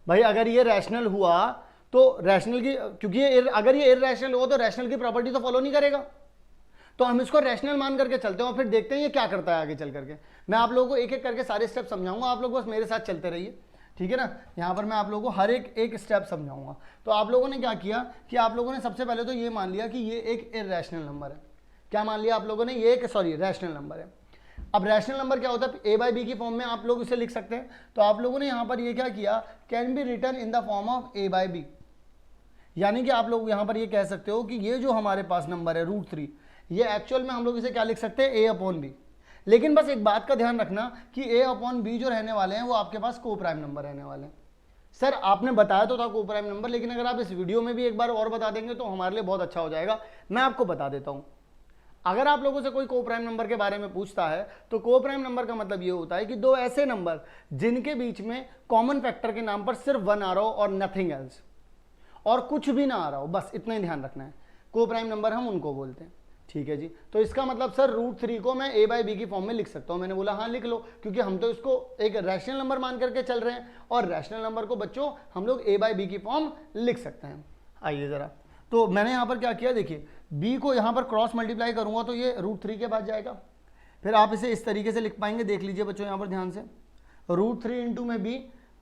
Speaker 1: भाई अगर ये रैशनल हुआ तो रैशनल की, क्योंकि अगर ये इररैशनल हुआ तो रैशनल की प्रॉपर्टी तो फॉलो नहीं करेगा, तो हम इसको रैशनल मान करके चलते हैं और फिर देखते हैं ये क्या करता है आगे चल करके। मैं आप लोगों को एक एक करके सारे स्टेप समझाऊंगा, आप लोग बस मेरे साथ चलते रहिए, ठीक है ना। यहाँ पर मैं आप लोगों को हर एक स्टेप समझाऊंगा। तो आप लोगों ने क्या किया कि आप लोगों ने सबसे पहले तो ये मान लिया कि ये एक इररेशनल नंबर है। क्या मान लिया आप लोगों ने? ये एक रैशनल नंबर है। अब रैशनल नंबर क्या होता है? ए बाई बी की फॉर्म में आप लोग इसे लिख सकते हैं। तो आप लोगों ने यहाँ पर ये क्या किया, can be written in the form of a by b, यानी कि आप लोग यहाँ पर ये कह सकते हो कि ये जो हमारे पास नंबर है √3, ये एक्चुअल में हम लोग इसे क्या लिख सकते हैं? ए अपॉन बी। लेकिन बस एक बात का ध्यान रखना कि ए अपॉन बी जो रहने वाले हैं वो आपके पास को प्राइम नंबर रहने वाले हैं। सर आपने बताया तो था को प्राइम नंबर, लेकिन अगर आप इस वीडियो में भी एक बार और बता देंगे तो हमारे लिए बहुत अच्छा हो जाएगा। मैं आपको बता देता हूँ, अगर आप लोगों से कोई को प्राइम नंबर के बारे में पूछता है तो को प्राइम नंबर का मतलब ये होता है कि दो ऐसे नंबर जिनके बीच में कॉमन फैक्टर के नाम पर सिर्फ 1 आ रहा हो और नथिंग एल्स, और कुछ भी ना आ रहा हो, बस इतना ही ध्यान रखना है। को प्राइम नंबर हम उनको बोलते हैं, ठीक है जी। तो इसका मतलब सर √3 को मैं ए बाई बी की फॉर्म में लिख सकता हूं। मैंने बोला हाँ लिख लो, क्योंकि हम तो इसको एक रैशनल नंबर मान करके चल रहे हैं, और रैशनल नंबर को बच्चों हम लोग ए बाई बी की फॉर्म लिख सकते हैं। आइए जरा, तो मैंने यहाँ पर क्या किया, देखिए बी को यहाँ पर क्रॉस मल्टीप्लाई करूंगा तो ये √3 के बाद जाएगा। फिर आप इसे इस तरीके से लिख पाएंगे, देख लीजिए बच्चों यहाँ पर ध्यान से, √3 इंटू में बी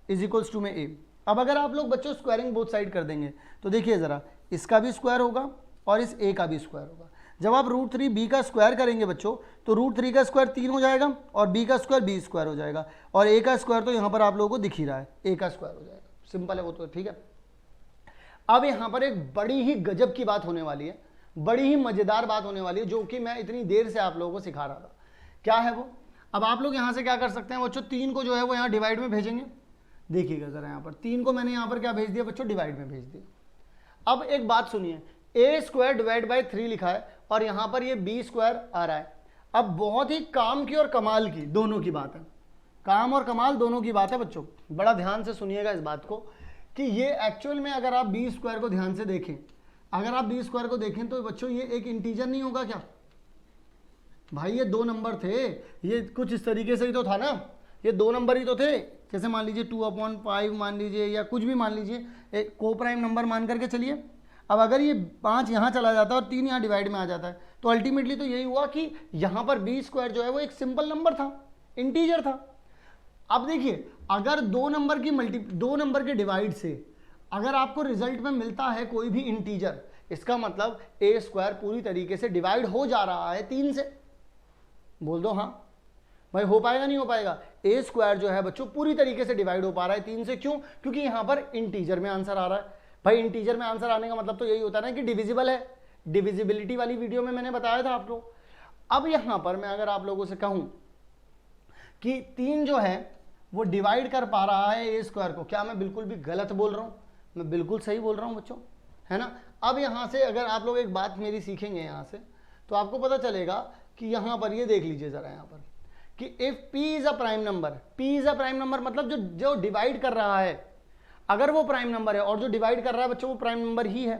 Speaker 1: इज इक्वल्स टू में ए। अब अगर आप लोग बच्चों स्क्वायरिंग बोथ साइड कर देंगे तो देखिए ज़रा, इसका भी स्क्वायर होगा और इस ए का भी स्क्वायर होगा। जब आप √3 बी का स्क्वायर करेंगे बच्चों तो √3 का स्क्वायर 3 हो जाएगा और बी का स्क्वायर बी स्क्वायर हो जाएगा, और ए का स्क्वायर तो यहाँ पर आप लोगों को दिख ही रहा है, ए का स्क्वायर हो जाएगा। सिंपल है वो तो, ठीक है। अब यहाँ पर एक बड़ी ही गजब की बात होने वाली है, बड़ी ही मज़ेदार बात होने वाली है, जो कि मैं इतनी देर से आप लोगों को सिखा रहा था। क्या है वो? अब आप लोग यहाँ से क्या कर सकते हैं बच्चों, 3 को जो है वो यहाँ डिवाइड में भेजेंगे। देखिएगा जरा, यहाँ पर 3 को मैंने यहाँ पर क्या भेज दिया बच्चों, डिवाइड में भेज दिया। अब एक बात सुनिए, ए स्क्वायर डिवाइड बाई 3 लिखा है और यहाँ पर ये बी स्क्वायर आ रहा है। अब बहुत ही काम की और कमाल की दोनों की बात है, काम और कमाल दोनों की बात है बच्चों। बड़ा ध्यान से सुनिएगा इस बात को कि ये एक्चुअल में अगर आप बी स्क्वायर को ध्यान से देखें, अगर आप बी स्क्वायर को देखें तो बच्चों ये एक इंटीजर नहीं होगा क्या भाई? ये 2 नंबर थे, ये कुछ इस तरीके से ही तो था ना, ये 2 नंबर ही तो थे। जैसे मान लीजिए 2/5 मान लीजिए, या कुछ भी मान लीजिए, एक को प्राइम नंबर मान करके चलिए। अब अगर ये 5 यहाँ चला जाता है और 3 यहाँ डिवाइड में आ जाता है तो अल्टीमेटली तो यही हुआ कि यहाँ पर बी स्क्वायर जो है वो एक सिंपल नंबर था, इंटीजर था। अब देखिए, अगर 2 नंबर के डिवाइड से अगर आपको रिजल्ट में मिलता है कोई भी इंटीजर, इसका मतलब ए स्क्वायर पूरी तरीके से डिवाइड हो जा रहा है 3 से। बोल दो हाँ भाई, हो पाएगा नहीं हो पाएगा? ए स्क्वायर जो है बच्चों पूरी तरीके से डिवाइड हो पा रहा है 3 से। क्यों? क्योंकि यहाँ पर इंटीजर में आंसर आ रहा है। भाई इंटीजर में आंसर आने का मतलब तो यही होता है ना कि डिविजिबल है। डिविजिबिलिटी वाली वीडियो में मैंने बताया था आप लोग। अब यहाँ पर मैं अगर आप लोगों से कहूँ कि 3 जो है वो डिवाइड कर पा रहा है ए स्क्वायर को, क्या मैं बिल्कुल भी गलत बोल रहा हूँ? मैं बिल्कुल सही बोल रहा हूँ बच्चों, है ना। अब यहाँ से अगर आप लोग एक बात मेरी सीखेंगे यहाँ से, तो आपको पता चलेगा कि यहाँ पर ये देख लीजिए ज़रा यहाँ पर कि if p is a prime number, p is a prime number मतलब जो डिवाइड कर रहा है, अगर वो प्राइम नंबर है और जो डिवाइड कर रहा है बच्चों वो प्राइम नंबर ही है।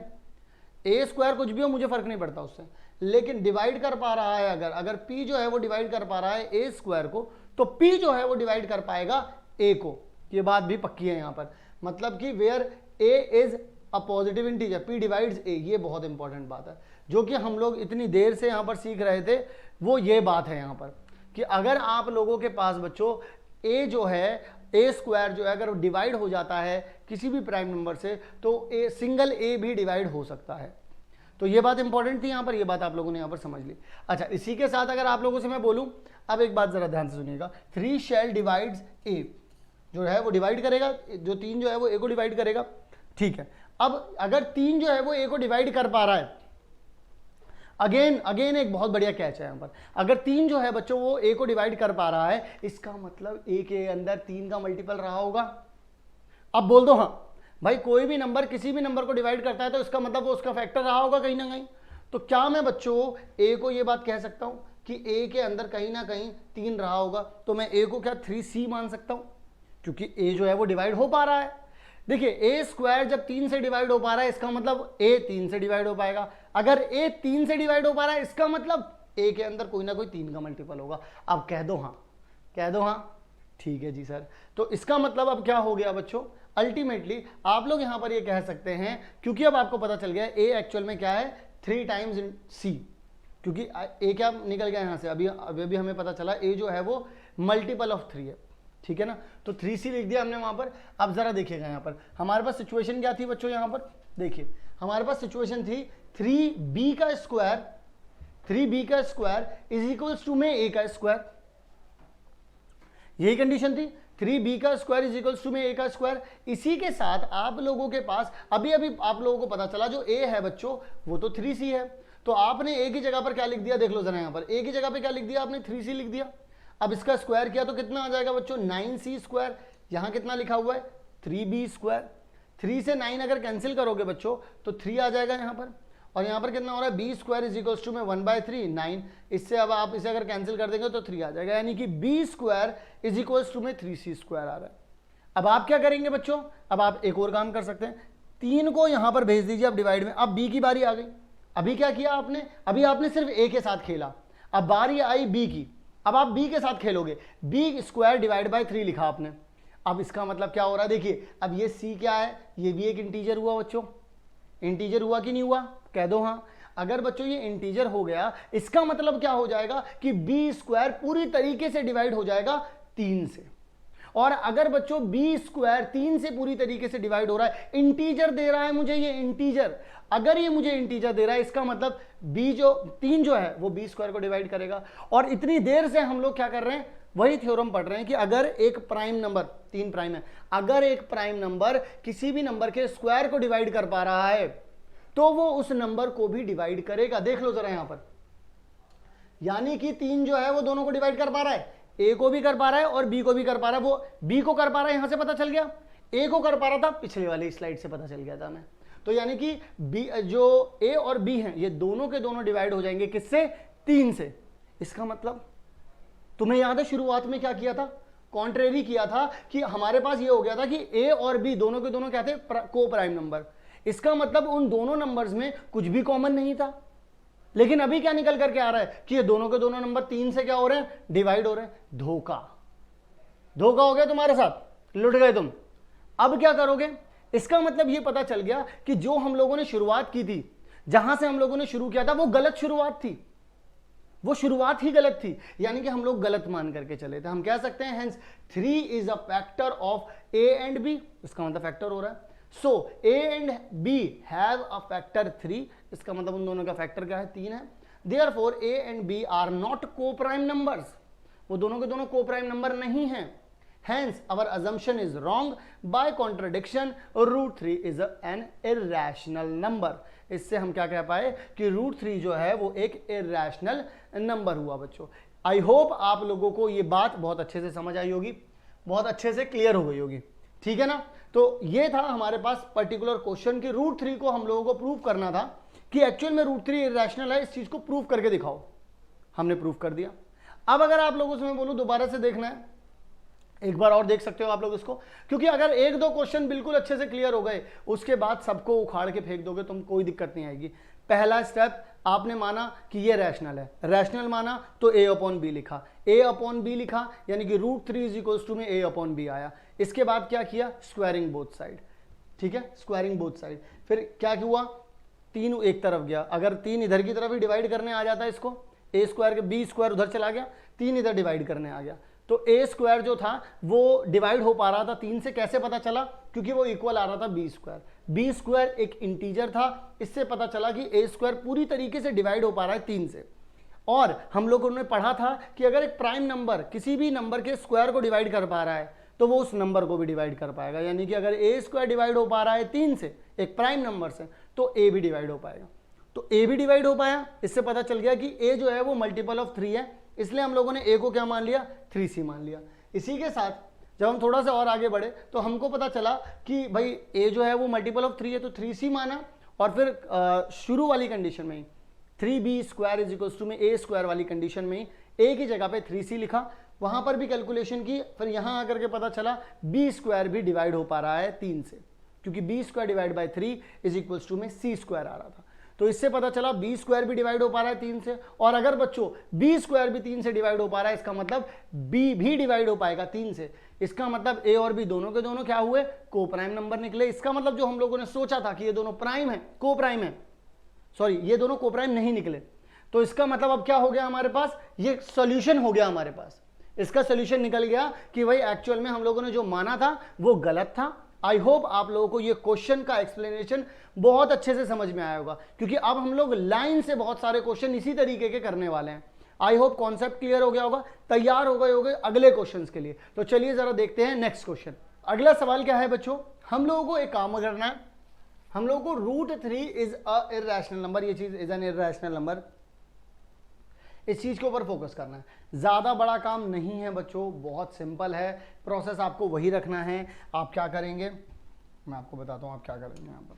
Speaker 1: ए स्क्वायर कुछ भी हो, मुझे फर्क नहीं पड़ता उससे, लेकिन डिवाइड कर पा रहा है, अगर p जो है वो डिवाइड कर पा रहा है ए स्क्वायर को, तो p जो है वो डिवाइड कर पाएगा a को। ये बात भी पक्की है यहाँ पर, मतलब कि where a is a positive integer p divides a। ये बहुत इंपॉर्टेंट बात है जो कि हम लोग इतनी देर से यहाँ पर सीख रहे थे, वो ये बात है यहाँ पर कि अगर आप लोगों के पास बच्चों a जो है, ए स्क्वायर जो है अगर डिवाइड हो जाता है किसी भी प्राइम नंबर से, तो सिंगल a भी डिवाइड हो सकता है। तो ये बात इंपॉर्टेंट थी यहाँ पर, ये बात आप लोगों ने यहाँ पर समझ ली। अच्छा, इसी के साथ अगर आप लोगों से मैं बोलूँ, अब एक बात जरा ध्यान से सुनिएगा, 3 शैल डिवाइड्स a जो है वो डिवाइड करेगा, जो 3 जो है वो a को डिवाइड करेगा, ठीक है। अब अगर 3 जो है वो a को डिवाइड कर पा रहा है, अगेन एक बहुत बढ़िया कैच है यहाँ पर, अगर 3 जो है बच्चों वो a को डिवाइड कर पा रहा है, इसका मतलब a के अंदर 3 का मल्टीपल रहा होगा। अब बोल दो हाँ भाई, कोई भी नंबर किसी भी नंबर को डिवाइड करता है तो इसका मतलब वो उसका फैक्टर रहा होगा कहीं ना कहीं। तो क्या मैं बच्चों a को ये बात कह सकता हूँ कि a के अंदर कहीं ना कहीं 3 रहा होगा? तो मैं a को क्या 3c मान सकता हूँ, क्योंकि a जो है वो डिवाइड हो पा रहा है। देखिए ए स्क्वायर जब 3 से डिवाइड हो पा रहा है, इसका मतलब a 3 से डिवाइड हो पाएगा। अगर a 3 से डिवाइड हो पा रहा है, इसका मतलब a के अंदर कोई ना कोई 3 का मल्टीपल होगा। अब कह दो हाँ, कह दो हाँ, ठीक है जी सर। तो इसका मतलब अब क्या हो गया बच्चों, अल्टीमेटली आप लोग यहाँ पर ये कह सकते हैं, क्योंकि अब आपको पता चल गया a एक्चुअल में क्या है 3 टाइम्स c, क्योंकि a क्या निकल गया यहाँ से, अभी हमें पता चला a जो है वो मल्टीपल ऑफ 3 है, ठीक है ना। तो 3c लिख दिया हमने वहां पर। अब जरा देखिएगा यहाँ पर हमारे पास सिचुएशन क्या थी बच्चों, यहाँ पर देखिए हमारे पास सिचुएशन थी 3b का स्क्वायर इज इक्वल्स टू में a का स्क्वायर, यही कंडीशन थी। 3b का स्क्वायर इज इक्वल्स टू में a का स्क्वायर। इसी के साथ आप लोगों के पास अभी आप लोगों को पता चला जो a है बच्चों वो तो 3c है, तो आपने a की जगह पर क्या लिख दिया, देख लो जरा यहाँ पर a की जगह पर क्या लिख दिया आपने, 3c लिख दिया। अब इसका स्क्वायर किया तो कितना आ जाएगा बच्चों, 9c स्क्वायर। यहाँ कितना लिखा हुआ है, 3b स्क्वायर। 3 से 9 अगर कैंसिल करोगे बच्चों तो 3 आ जाएगा यहाँ पर, और यहाँ पर कितना हो रहा है, b square is equals to में 1/3 9। इससे अब आप इसे अगर कैंसिल कर देंगे तो 3 आ जाएगा, यानी कि b square is equals to में 3c स्क्वायर आ रहा है। अब आप क्या करेंगे बच्चों, अब आप एक और काम कर सकते हैं, 3 को यहाँ पर भेज दीजिए अब डिवाइड में। अब b की बारी आ गई। अभी क्या किया आपने, अभी आपने सिर्फ a के साथ खेला, अब बारी आई b की। अब आप b के साथ खेलोगे, b स्क्वायर डिवाइड बाय 3 लिखा आपने। अब इसका मतलब क्या हो रहा है, देखिए अब ये c क्या है, ये भी एक इंटीजर हुआ बच्चों, इंटीजर हुआ कि नहीं हुआ, कह दो हाँ। अगर बच्चों ये इंटीजर हो गया, इसका मतलब क्या हो जाएगा कि b स्क्वायर पूरी तरीके से डिवाइड हो जाएगा 3 से। और अगर बच्चों b स्क्वायर 3 से पूरी तरीके से डिवाइड हो रहा है, इंटीजर दे रहा है मुझे ये इंटीजर, अगर ये मुझे इंटीजर दे रहा है इसका मतलब तीन जो है वो b स्क्वायर को डिवाइड करेगा। और इतनी देर से हम लोग क्या कर रहे हैं, वही थ्योरम पढ़ रहे हैं कि अगर एक प्राइम नंबर, 3 प्राइम है, अगर एक प्राइम नंबर किसी भी नंबर के स्क्वायर को डिवाइड कर पा रहा है तो वो उस नंबर को भी डिवाइड करेगा। देख लो जरा यहां पर, यानी कि 3 जो है वो दोनों को डिवाइड कर पा रहा है, a को भी कर पा रहा है और b को भी कर पा रहा है। वो b को कर पा रहा है यहां से पता चल गया, a को कर पा रहा था पिछले वाली स्लाइड से पता चल गया था हमें। तो यानी कि b जो a और b हैं ये दोनों के दोनों डिवाइड हो जाएंगे किससे, 3 से। इसका मतलब तुम्हें याद है शुरुआत में क्या किया था, कॉन्ट्रेरी किया था कि हमारे पास ये हो गया था कि a और b दोनों के दोनों क्या थे, को प्राइम नंबर। इसका मतलब उन दोनों नंबर्स में कुछ भी कॉमन नहीं था। लेकिन अभी क्या निकल करके आ रहा है कि ये दोनों के दोनों नंबर 3 से क्या हो रहे हैं, डिवाइड हो रहे हैं। धोखा हो गया तुम्हारे साथ, लुट गए तुम। अब क्या करोगे, इसका मतलब ये पता चल गया कि जो हम लोगों ने शुरुआत की थी, जहां से हम लोगों ने शुरू किया था वो गलत शुरुआत थी, वो शुरुआत ही गलत थी, यानी कि हम लोग गलत मान करके चले थे। हम कह सकते हैं hence 3 is a factor of a and b, इसका मतलब फैक्टर हो रहा है। सो a and b have a factor 3, इसका मतलब उन दोनों का फैक्टर क्या है, 3 है। Therefore a and b are not co prime numbers, वो दोनों के दोनों को प्राइम नंबर नहीं है। Hence our assumption is wrong. By contradiction, √3 is an irrational number. इससे हम क्या कह पाए कि √3 जो है वो एक irrational नंबर हुआ बच्चों। आई होप आप लोगों को ये बात बहुत अच्छे से समझ आई होगी, बहुत अच्छे से क्लियर हो गई होगी, ठीक है ना। तो ये था हमारे पास पर्टिकुलर क्वेश्चन कि √3 को हम लोगों को प्रूव करना था कि एक्चुअल में √3 इरेशनल है, इस चीज को प्रूव करके दिखाओ। हमने प्रूव कर दिया। अब अगर आप लोगों से मैं बोलूं दोबारा से देखना है, एक बार और देख सकते हो आप लोग इसको, क्योंकि अगर 1-2 क्वेश्चन बिल्कुल अच्छे से क्लियर हो गए उसके बाद सबको उखाड़ के फेंक दोगे तुम, कोई दिक्कत नहीं आएगी। पहला स्टेप आपने माना कि ये रैशनल है, रैशनल माना तो a/b लिखा, a/b लिखा यानी कि √3 इज इक्वल्स टू में a/b आया। इसके बाद क्या किया, स्क्वायरिंग बोथ साइड, ठीक है, स्क्वायरिंग बोथ साइड। फिर क्या हुआ, 3 एक तरफ गया, अगर 3 इधर की तरफ ही डिवाइड करने आ जाता है इसको, a स्क्वायर के b स्क्वायर उधर चला गया, 3 इधर डिवाइड करने आ गया, तो a स्क्वायर जो था वो डिवाइड हो पा रहा था 3 से। कैसे पता चला, क्योंकि वो इक्वल आ रहा था b स्क्वायर। b स्क्वायर एक इंटीजर था, इससे पता चला कि a स्क्वायर पूरी तरीके से डिवाइड हो पा रहा है 3 से। और हम लोगों ने पढ़ा था कि अगर एक प्राइम नंबर किसी भी नंबर के स्क्वायर को डिवाइड कर पा रहा है तो वो उस नंबर को भी डिवाइड कर पाएगा, यानी कि अगर a स्क्वायर डिवाइड हो पा रहा है 3 से एक प्राइम नंबर से तो a भी डिवाइड हो पाएगा। तो a भी डिवाइड हो पाया, इससे पता चल गया कि a जो है वो मल्टीपल ऑफ 3 है, इसलिए हम लोगों ने a को क्या मान लिया, 3c मान लिया। इसी के साथ जब हम थोड़ा सा और आगे बढ़े तो हमको पता चला कि भाई a जो है वो मल्टीपल ऑफ 3 है तो 3c माना, और फिर शुरू वाली कंडीशन में ही 3b square is equals to में a स्क्वायर वाली कंडीशन में ही a की जगह पे 3c लिखा, वहां पर भी कैलकुलेशन की, फिर यहां आकर के पता चला b स्क्वायर भी डिवाइड हो पा रहा है 3 से, क्योंकि b square divide by 3 is equals to में c स्क्वायर आ रहा था। तो इससे पता चला b स्क्वायर भी डिवाइड हो पा रहा है 3 से, और अगर बच्चों b स्क्वायर भी 3 से डिवाइड हो पा रहा है, इसका मतलब b भी डिवाइड हो पाएगा 3 से। इसका मतलब a और b दोनों के दोनों क्या हुए, को प्राइम नंबर निकले। इसका मतलब जो हम लोगों ने सोचा था कि ये दोनों प्राइम है, को प्राइम है, सॉरी ये दोनों को प्राइम नहीं निकले। तो इसका मतलब अब क्या हो गया हमारे पास, ये सॉल्यूशन हो गया हमारे पास, इसका सोल्यूशन निकल गया कि भाई एक्चुअल में हम लोगों ने जो माना था वो गलत था। आई होप आप लोगों को ये क्वेश्चन का एक्सप्लेनेशन बहुत अच्छे से समझ में आया होगा, क्योंकि अब हम लोग लाइन से बहुत सारे क्वेश्चन इसी तरीके के करने वाले हैं। आई होप कॉन्सेप्ट क्लियर हो गया होगा, तैयार हो गए होंगे अगले क्वेश्चंस के लिए। तो चलिए जरा देखते हैं नेक्स्ट क्वेश्चन। अगला सवाल क्या है बच्चों, हम लोगों को एक काम करना है, हम लोगों को √3 इज अ इर्रेशनल नंबर, ये चीज इज एन इर्रेशनल नंबर, इस चीज के ऊपर फोकस करना है। ज्यादा बड़ा काम नहीं है बच्चों, बहुत सिंपल है, प्रोसेस आपको वही रखना है। आप क्या करेंगे, मैं आपको बताता हूं आप क्या करेंगे यहाँ पर।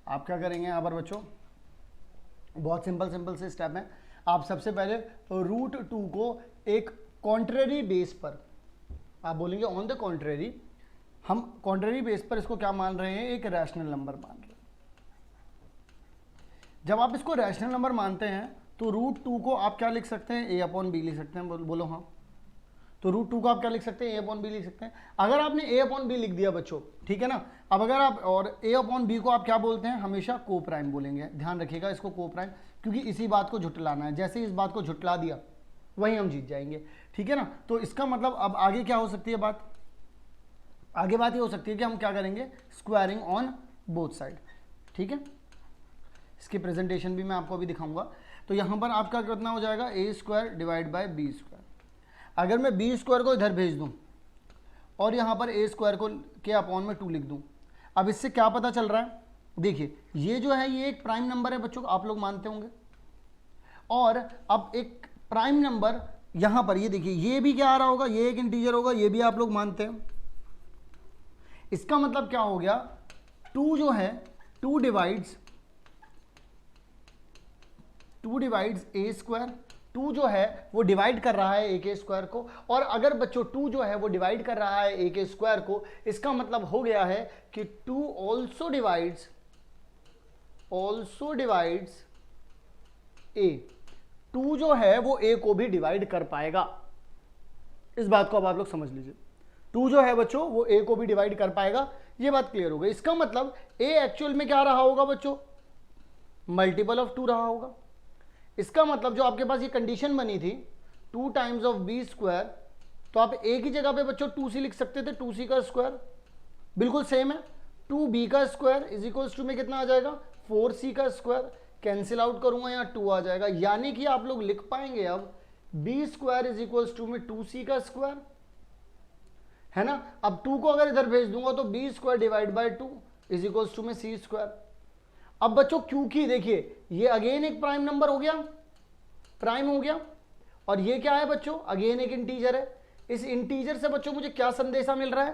Speaker 1: आप क्या करेंगे यहाँ पर बच्चों, बहुत सिंपल से स्टेप है। आप सबसे पहले √2 को एक कॉन्ट्रेरी बेस पर आप बोलेंगे ऑन द कॉन्ट्रेरी, हम कॉन्ट्रेरी बेस पर इसको क्या मान रहे हैं, एक रैशनल नंबर मान रहे हैं। जब आप इसको रैशनल नंबर मानते हैं तो √2 को आप क्या लिख सकते हैं, a/b लिख सकते हैं, बोलो हाँ। तो √2 को आप क्या लिख सकते हैं, a/b लिख सकते हैं। अगर आपने a/b लिख दिया बच्चों, ठीक है ना, अब अगर आप और a/b को आप क्या बोलते हैं, हमेशा को प्राइम बोलेंगे, ध्यान रखिएगा इसको को प्राइम, क्योंकि इसी बात को झुटलाना है। जैसे इस बात को झुटला दिया वही हम जीत जाएंगे, ठीक है ना। तो इसका मतलब अब आगे क्या हो सकती है बात, आगे बात ये हो सकती है कि हम क्या करेंगे, स्क्वायरिंग ऑन बोथ साइड, ठीक है। इसकी प्रेजेंटेशन भी मैं आपको अभी दिखाऊंगा। तो यहाँ पर आपका कितना हो जाएगा, a² डिवाइड बाय b²। अगर मैं b² को इधर भेज दूँ और यहाँ पर a² को के अपॉन में 2 लिख दूँ, अब इससे क्या पता चल रहा है, देखिए ये जो है ये एक प्राइम नंबर है बच्चों, आप लोग मानते होंगे। और अब एक प्राइम नंबर यहाँ पर ये देखिए, ये भी क्या आ रहा होगा, ये एक इंटीजर होगा, ये भी आप लोग मानते हैं। इसका मतलब क्या हो गया, 2 जो है 2 डिवाइड्स a², 2 जो है वो डिवाइड कर रहा है a² को, और अगर बच्चों 2 जो है वो डिवाइड कर रहा है a² को, इसका मतलब हो गया है कि 2 ऑल्सो डिवाइड्स a। 2 जो है वो a को भी डिवाइड कर पाएगा, इस बात को अब आप लोग समझ लीजिए। 2 जो है बच्चों वो a को भी डिवाइड कर पाएगा, ये बात क्लियर हो गई। इसका मतलब a एक्चुअल में क्या रहा होगा बच्चों, मल्टीपल ऑफ 2 रहा होगा। इसका मतलब जो आपके पास ये कंडीशन बनी थी 2 टाइम्स ऑफ b², तो आप a की जगह पे बच्चों 2c लिख सकते थे, 2c का स्क्वायर, बिल्कुल सेम है। 2b का स्क्वायर इज इक्वल्स टू में कितना आ जाएगा, 4c का स्क्वायर, कैंसिल आउट करूंगा यहाँ 2 आ जाएगा, यानी कि आप लोग लिख पाएंगे अब b² इज इक्वल्स टू में 2c का स्क्वायर, है ना। अब 2 को अगर इधर भेज दूंगा तो b² divide by 2 is equals to में c²। अब बच्चों क्योंकि देखिए ये अगेन एक प्राइम नंबर हो गया, प्राइम हो गया, और ये क्या है बच्चों, अगेन एक इंटीजर है। इस इंटीजर से बच्चों मुझे क्या संदेशा मिल रहा है,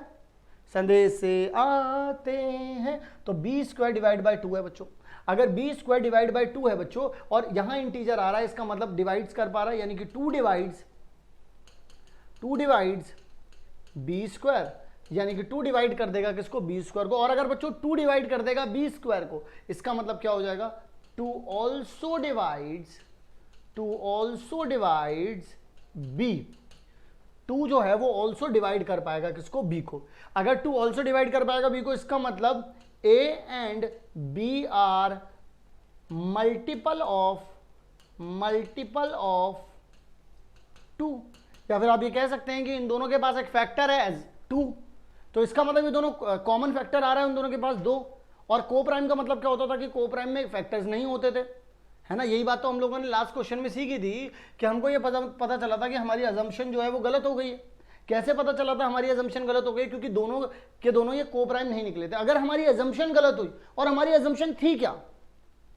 Speaker 1: संदेश से आते हैं, तो b² डिवाइड बाय 2 है बच्चों। अगर b² डिवाइड बाय 2 है बच्चों और यहां इंटीजर आ रहा है, इसका मतलब डिवाइड्स कर पा रहा है, यानी कि 2 डिवाइड्स b², यानी कि 2 डिवाइड कर देगा किसको, b² को। और अगर बच्चों 2 डिवाइड कर देगा b² को, इसका मतलब क्या हो जाएगा, 2 ऑल्सो डिवाइड्स b। 2 जो है वो ऑल्सो डिवाइड कर पाएगा किसको, b को। अगर 2 ऑल्सो डिवाइड कर पाएगा b को, इसका मतलब a and b are multiple of 2, या फिर आप ये कह सकते हैं कि इन दोनों के पास एक फैक्टर है एज 2। तो इसका मतलब ये दोनों कॉमन फैक्टर आ रहा है उन दोनों के पास 2। और को प्राइम का मतलब क्या होता था कि को प्राइम में फैक्टर्स नहीं होते थे, है ना। यही बात तो हम लोगों ने लास्ट क्वेश्चन में सीखी थी कि हमको ये पता चला था कि हमारी अजम्पशन जो है वो गलत हो गई है। कैसे पता चला था हमारी अजम्पशन गलत हो गई, क्योंकि दोनों के दोनों ये को प्राइम नहीं निकले थे। अगर हमारी अजम्पशन गलत हुई, और हमारी अजम्पशन थी क्या,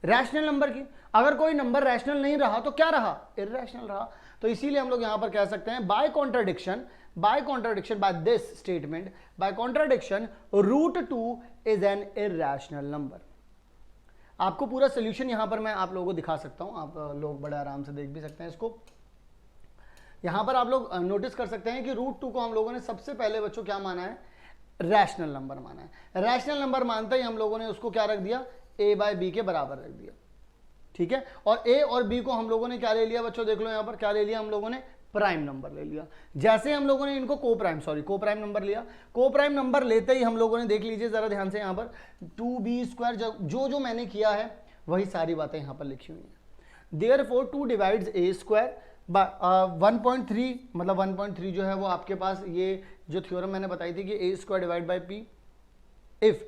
Speaker 1: रैशनल नंबर की, अगर कोई नंबर रैशनल नहीं रहा तो क्या रहा, इर्रेशनल रहा। तो इसीलिए हम लोग यहां पर कह सकते हैं by contradiction, by this statement, by contradiction √2 is an irrational number. आपको पूरा सोल्यूशन यहां पर मैं आप लोगों को दिखा सकता हूं, आप लोग बड़े आराम से देख भी सकते हैं इसको। यहां पर आप लोग नोटिस कर सकते हैं कि √2 को हम लोगों ने सबसे पहले बच्चों क्या माना है, रैशनल नंबर माना है। रैशनल नंबर मानते ही हम लोगों ने उसको क्या रख दिया, a/b के बराबर रख दिया, ठीक है। और a और b को हम लोगों ने क्या ले लिया बच्चों, देख लो यहां पर क्या ले लिया हम लोगों ने, प्राइम नंबर ले लिया। जैसे हम लोगों ने इनको को प्राइम नंबर लिया, को प्राइम नंबर लेते ही हम लोगों ने, देख लीजिए जरा ध्यान से, यहां पर 2b² जो मैंने किया है वही सारी बातें यहां पर लिखी हुई है। देयरफॉर 2 डिवाइड्स a² 1.3 मतलब 1.3 जो है वो आपके पास ये जो थ्योरम मैंने बताई थी कि A square divide by P, if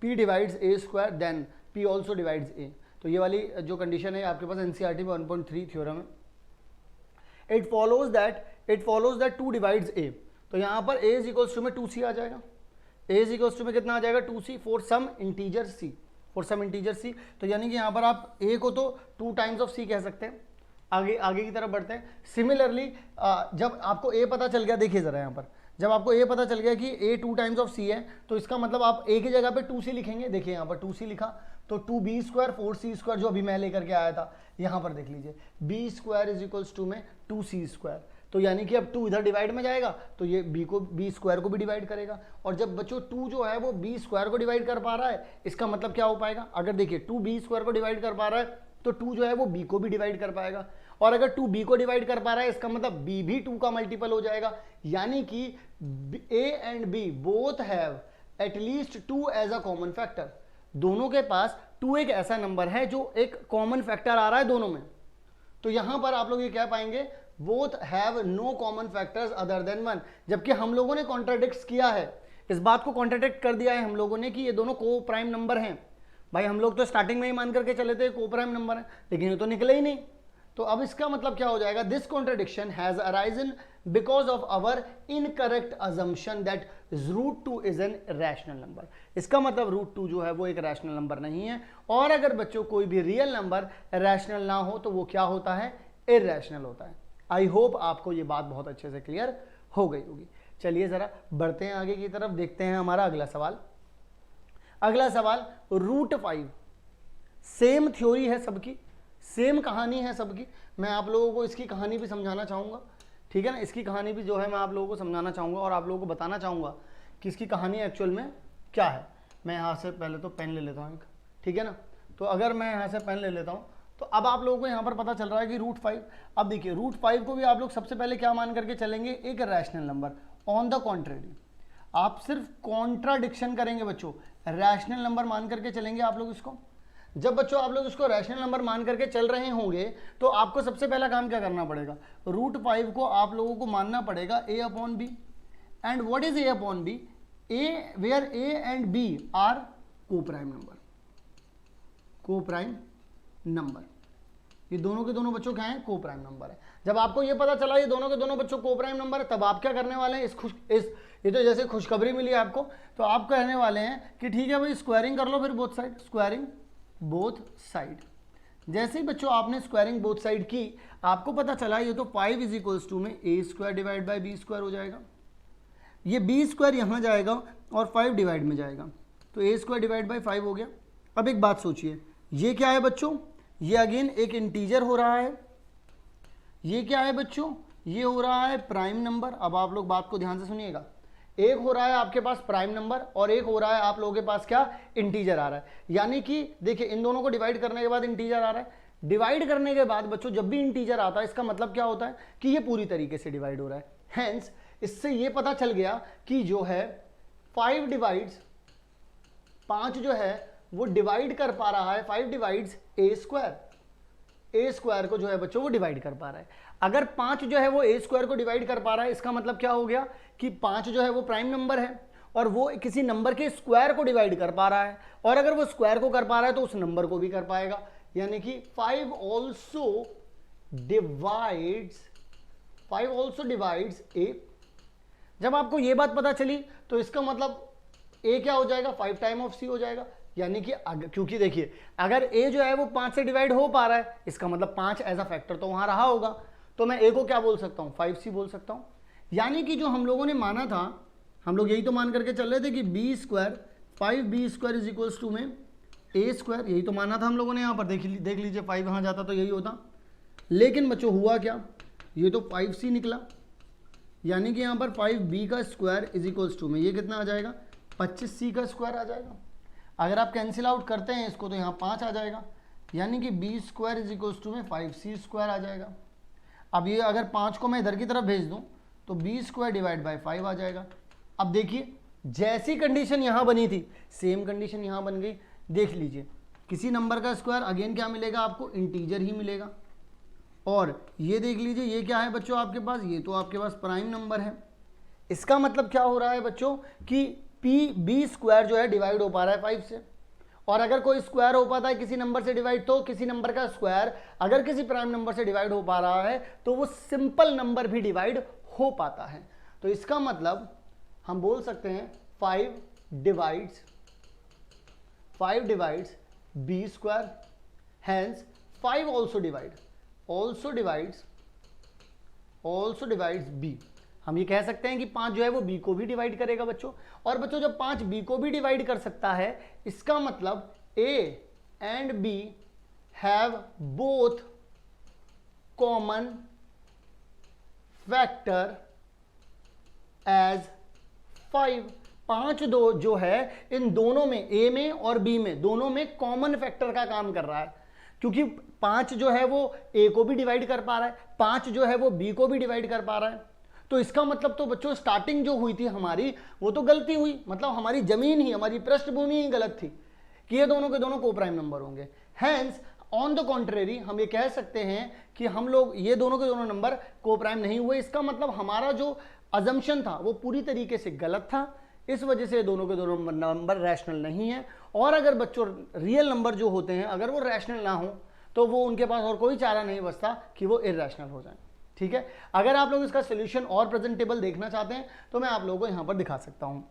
Speaker 1: P divides A square then P also divides A, तो ये वाली जो कंडीशन है आपके पास एनसीईआरटी में 1.3 थ्योरम है। It follows that 2 divides A, तो यहाँ पर ए इज इक्वल्स टू में 2c आ जाएगा, ए इज इक्वल्स टू में कितना आ जाएगा 2c for some integer c, तो यानी कि यहाँ पर आप a को तो 2 टाइम्स ऑफ c कह सकते हैं। आगे की तरफ बढ़ते हैं। सिमिलरली जब आपको a पता चल गया, देखिए जरा यहाँ पर जब आपको a पता चल गया कि a 2 टाइम्स ऑफ c है, तो इसका मतलब आप a की जगह पे 2c लिखेंगे। देखिए यहाँ पर 2c लिखा, तो 2b स्क्वायर 4c स्क्वायर जो अभी मैं लेकर के आया था, यहाँ पर देख लीजिए b square is equals to में 2c स्क्वायर, तो यानी कि अब 2 इधर डिवाइड में जाएगा तो ये b स्क्वायर को भी डिवाइड करेगा। और जब बच्चों 2 जो है वो b स्क्वायर को डिवाइड कर पा रहा है, इसका मतलब क्या हो पाएगा, अगर देखिए 2 b स्क्वायर को डिवाइड कर पा रहा है तो 2 जो है वो b को भी डिवाइड कर पाएगा, और अगर 2 b को डिवाइड कर पा रहा है इसका मतलब b भी 2 का मल्टीपल हो जाएगा। यानी कि a and b both have at least 2 as a common factor, दोनों के पास 2 एक ऐसा नंबर है जो एक कॉमन फैक्टर आ रहा है दोनों में। तो यहां पर आप लोग ये कह पाएंगे both have no common factors other than 1, जबकि हम लोगों ने कॉन्ट्राडिक्ट किया है, इस बात को कॉन्ट्राडिक्ट कर दिया है हम लोगों ने कि ये दोनों को प्राइम नंबर हैं। भाई हम लोग तो स्टार्टिंग में ही मान करके चले थे को प्राइम नंबर है, लेकिन ये तो निकले ही नहीं। तो अब इसका मतलब क्या हो जाएगा, this contradiction has arisen because of our incorrect assumption that √2 is an rational number. इसका मतलब √2 जो है वो एक रैशनल नंबर नहीं है, और अगर बच्चों कोई भी रियल नंबर रैशनल ना हो तो वो क्या होता है, इरैशनल होता है। आई होप आपको ये बात बहुत अच्छे से क्लियर हो गई होगी। चलिए जरा बढ़ते हैं आगे की तरफ, देखते हैं हमारा अगला सवाल। अगला सवाल √5, सेम थ्योरी है सबकी, सेम कहानी है सबकी। मैं आप लोगों को इसकी कहानी भी समझाना चाहूँगा, ठीक है ना, इसकी कहानी भी जो है मैं आप लोगों को समझाना चाहूँगा और आप लोगों को बताना चाहूँगा कि इसकी कहानी एक्चुअल में क्या है। मैं यहाँ से पहले तो पेन ले लेता हूँ एक, ठीक है ना। तो अगर मैं यहाँ से पेन ले लेता हूँ तो अब आप लोगों को यहाँ पर पता चल रहा है कि √5, अब देखिए √5 को भी आप लोग सबसे पहले क्या मान करके चलेंगे, एक rational number. On the contrary आप सिर्फ कॉन्ट्राडिक्शन करेंगे बच्चों, रैशनल नंबर मान करके चलेंगे आप लोग इसको। जब बच्चों आप लोग इसको रैशनल नंबर मान करके चल रहे होंगे तो आपको सबसे पहला काम क्या करना पड़ेगा, √5 को आप लोगों को मानना पड़ेगा a/b। And what is a/b, a where a and b are co prime number, ये दोनों के दोनों बच्चों क्या हैं, को प्राइम नंबर है। जब आपको ये पता चला ये दोनों के दोनों बच्चों को प्राइम नंबर है, तब आप क्या करने वाले हैं, ये तो जैसे खुशखबरी मिली आपको, तो आप कहने वाले हैं कि ठीक है भाई स्क्वायरिंग कर लो फिर both side, squaring both side. जैसे ही बच्चों आपने स्क्वायरिंग बोथ साइड की, आपको पता चला ये तो 5 इज इक्वल्स टू में a square divide by b square हो जाएगा। ये b स्क्वायर यहाँ जाएगा और 5 डिवाइड में जाएगा, तो a स्क्वायर डिवाइड बाई 5 हो गया। अब एक बात सोचिए, ये क्या है बच्चों, ये अगेन एक इंटीजर हो रहा है, ये क्या है बच्चों, ये हो रहा है प्राइम नंबर। अब आप लोग बात को ध्यान से सुनिएगा, एक हो रहा है आपके पास प्राइम नंबर और एक हो रहा है आप लोगों के पास क्या, इंटीजर आ रहा है। यानी कि देखिए इन दोनों को डिवाइड करने के बाद इंटीजर आ रहा है, डिवाइड करने के बाद बच्चों जब भी इंटीजर आता है इसका मतलब क्या होता है कि ये पूरी तरीके से डिवाइड हो रहा है। हेंस इससे ये पता चल गया कि जो है 5 डिवाइड्स 5 जो है वो डिवाइड कर पा रहा है, 5 डिवाइड्स a स्क्वायर को जो है बच्चों वो डिवाइड कर पा रहा है। अगर 5 जो है वो a स्क्वायर को डिवाइड कर पा रहा है, इसका मतलब क्या हो गया कि 5 जो है वो प्राइम नंबर है और वो किसी नंबर के स्क्वायर को डिवाइड कर पा रहा है, और अगर वो स्क्वायर को कर पा रहा है तो उस नंबर को भी कर पाएगा। यानी कि 5 ऑल्सो डिवाइड्स a। जब आपको ये बात पता चली तो इसका मतलब a क्या हो जाएगा, 5 टाइम ऑफ c हो जाएगा। यानी कि क्योंकि देखिए अगर a जो है वो 5 से डिवाइड हो पा रहा है, इसका मतलब 5 एज अ फैक्टर तो वहां रहा होगा, तो मैं a को क्या बोल सकता हूं, 5c बोल सकता हूं। यानी कि जो हम लोगों ने माना था, हम लोग यही तो मान करके चल रहे थे कि b square 5b square is equals to में a स्क्वायर, यही तो माना था हम लोगों ने। यहाँ पर देख लीजिए 5 यहाँ जाता तो यही होता, लेकिन बच्चों हुआ क्या, ये तो 5c निकला। यानी कि यहाँ पर 5b का स्क्वायर इज इक्वल्स टू में ये कितना आ जाएगा, 25c का स्क्वायर आ जाएगा। अगर आप कैंसिल आउट करते हैं इसको तो यहाँ 5 आ जाएगा, यानी कि b square is equals to में 5c स्क्वायर आ जाएगा। अब ये अगर 5 को मैं इधर की तरफ भेज दूं तो b स्क्वायर डिवाइड बाई 5 आ जाएगा। अब देखिए जैसी कंडीशन यहाँ बनी थी सेम कंडीशन यहाँ बन गई। देख लीजिए किसी नंबर का स्क्वायर अगेन क्या मिलेगा आपको, इंटीजर ही मिलेगा। और ये देख लीजिए ये क्या है बच्चों आपके पास, ये तो आपके पास प्राइम नंबर है। इसका मतलब क्या हो रहा है बच्चों कि बी स्क्वायर जो है डिवाइड हो पा रहा है 5 से, और अगर कोई स्क्वायर हो पाता है किसी नंबर से डिवाइड, तो किसी नंबर का स्क्वायर अगर किसी प्राइम नंबर से डिवाइड हो पा रहा है तो वो सिंपल नंबर भी डिवाइड हो पाता है। तो इसका मतलब हम बोल सकते हैं 5 divides B square, hence 5 also divides B. हम ये कह सकते हैं कि 5 जो है वो बी को भी डिवाइड करेगा बच्चों। और बच्चों जब 5 बी को भी डिवाइड कर सकता है, इसका मतलब a and b have both common factor as 5। 5 दो जो है इन दोनों में, ए में और बी में, दोनों में कॉमन फैक्टर का काम कर रहा है, क्योंकि 5 जो है वो ए को भी डिवाइड कर पा रहा है, 5 जो है वो बी को भी डिवाइड कर पा रहा है। तो इसका मतलब तो बच्चों स्टार्टिंग जो हुई थी हमारी वो तो गलती हुई, मतलब हमारी जमीन ही, हमारी पृष्ठभूमि ही गलत थी कि ये दोनों के दोनों को प्राइम नंबर होंगे। हैंस ऑन द कॉन्ट्रेरी हम ये कह सकते हैं कि हम लोग ये दोनों के दोनों नंबर को प्राइम नहीं हुए। इसका मतलब हमारा जो अजम्पशन था वो पूरी तरीके से गलत था, इस वजह से दोनों के दोनों नंबर रैशनल नहीं है। और अगर बच्चों रियल नंबर जो होते हैं अगर वो रैशनल ना हो तो वो उनके पास और कोई चारा नहीं बचता कि वो इरैशनल हो जाए। ठीक है, अगर आप लोग इसका सोल्यूशन और प्रेजेंटेबल देखना चाहते हैं तो मैं आप लोगों को यहां पर दिखा सकता हूं।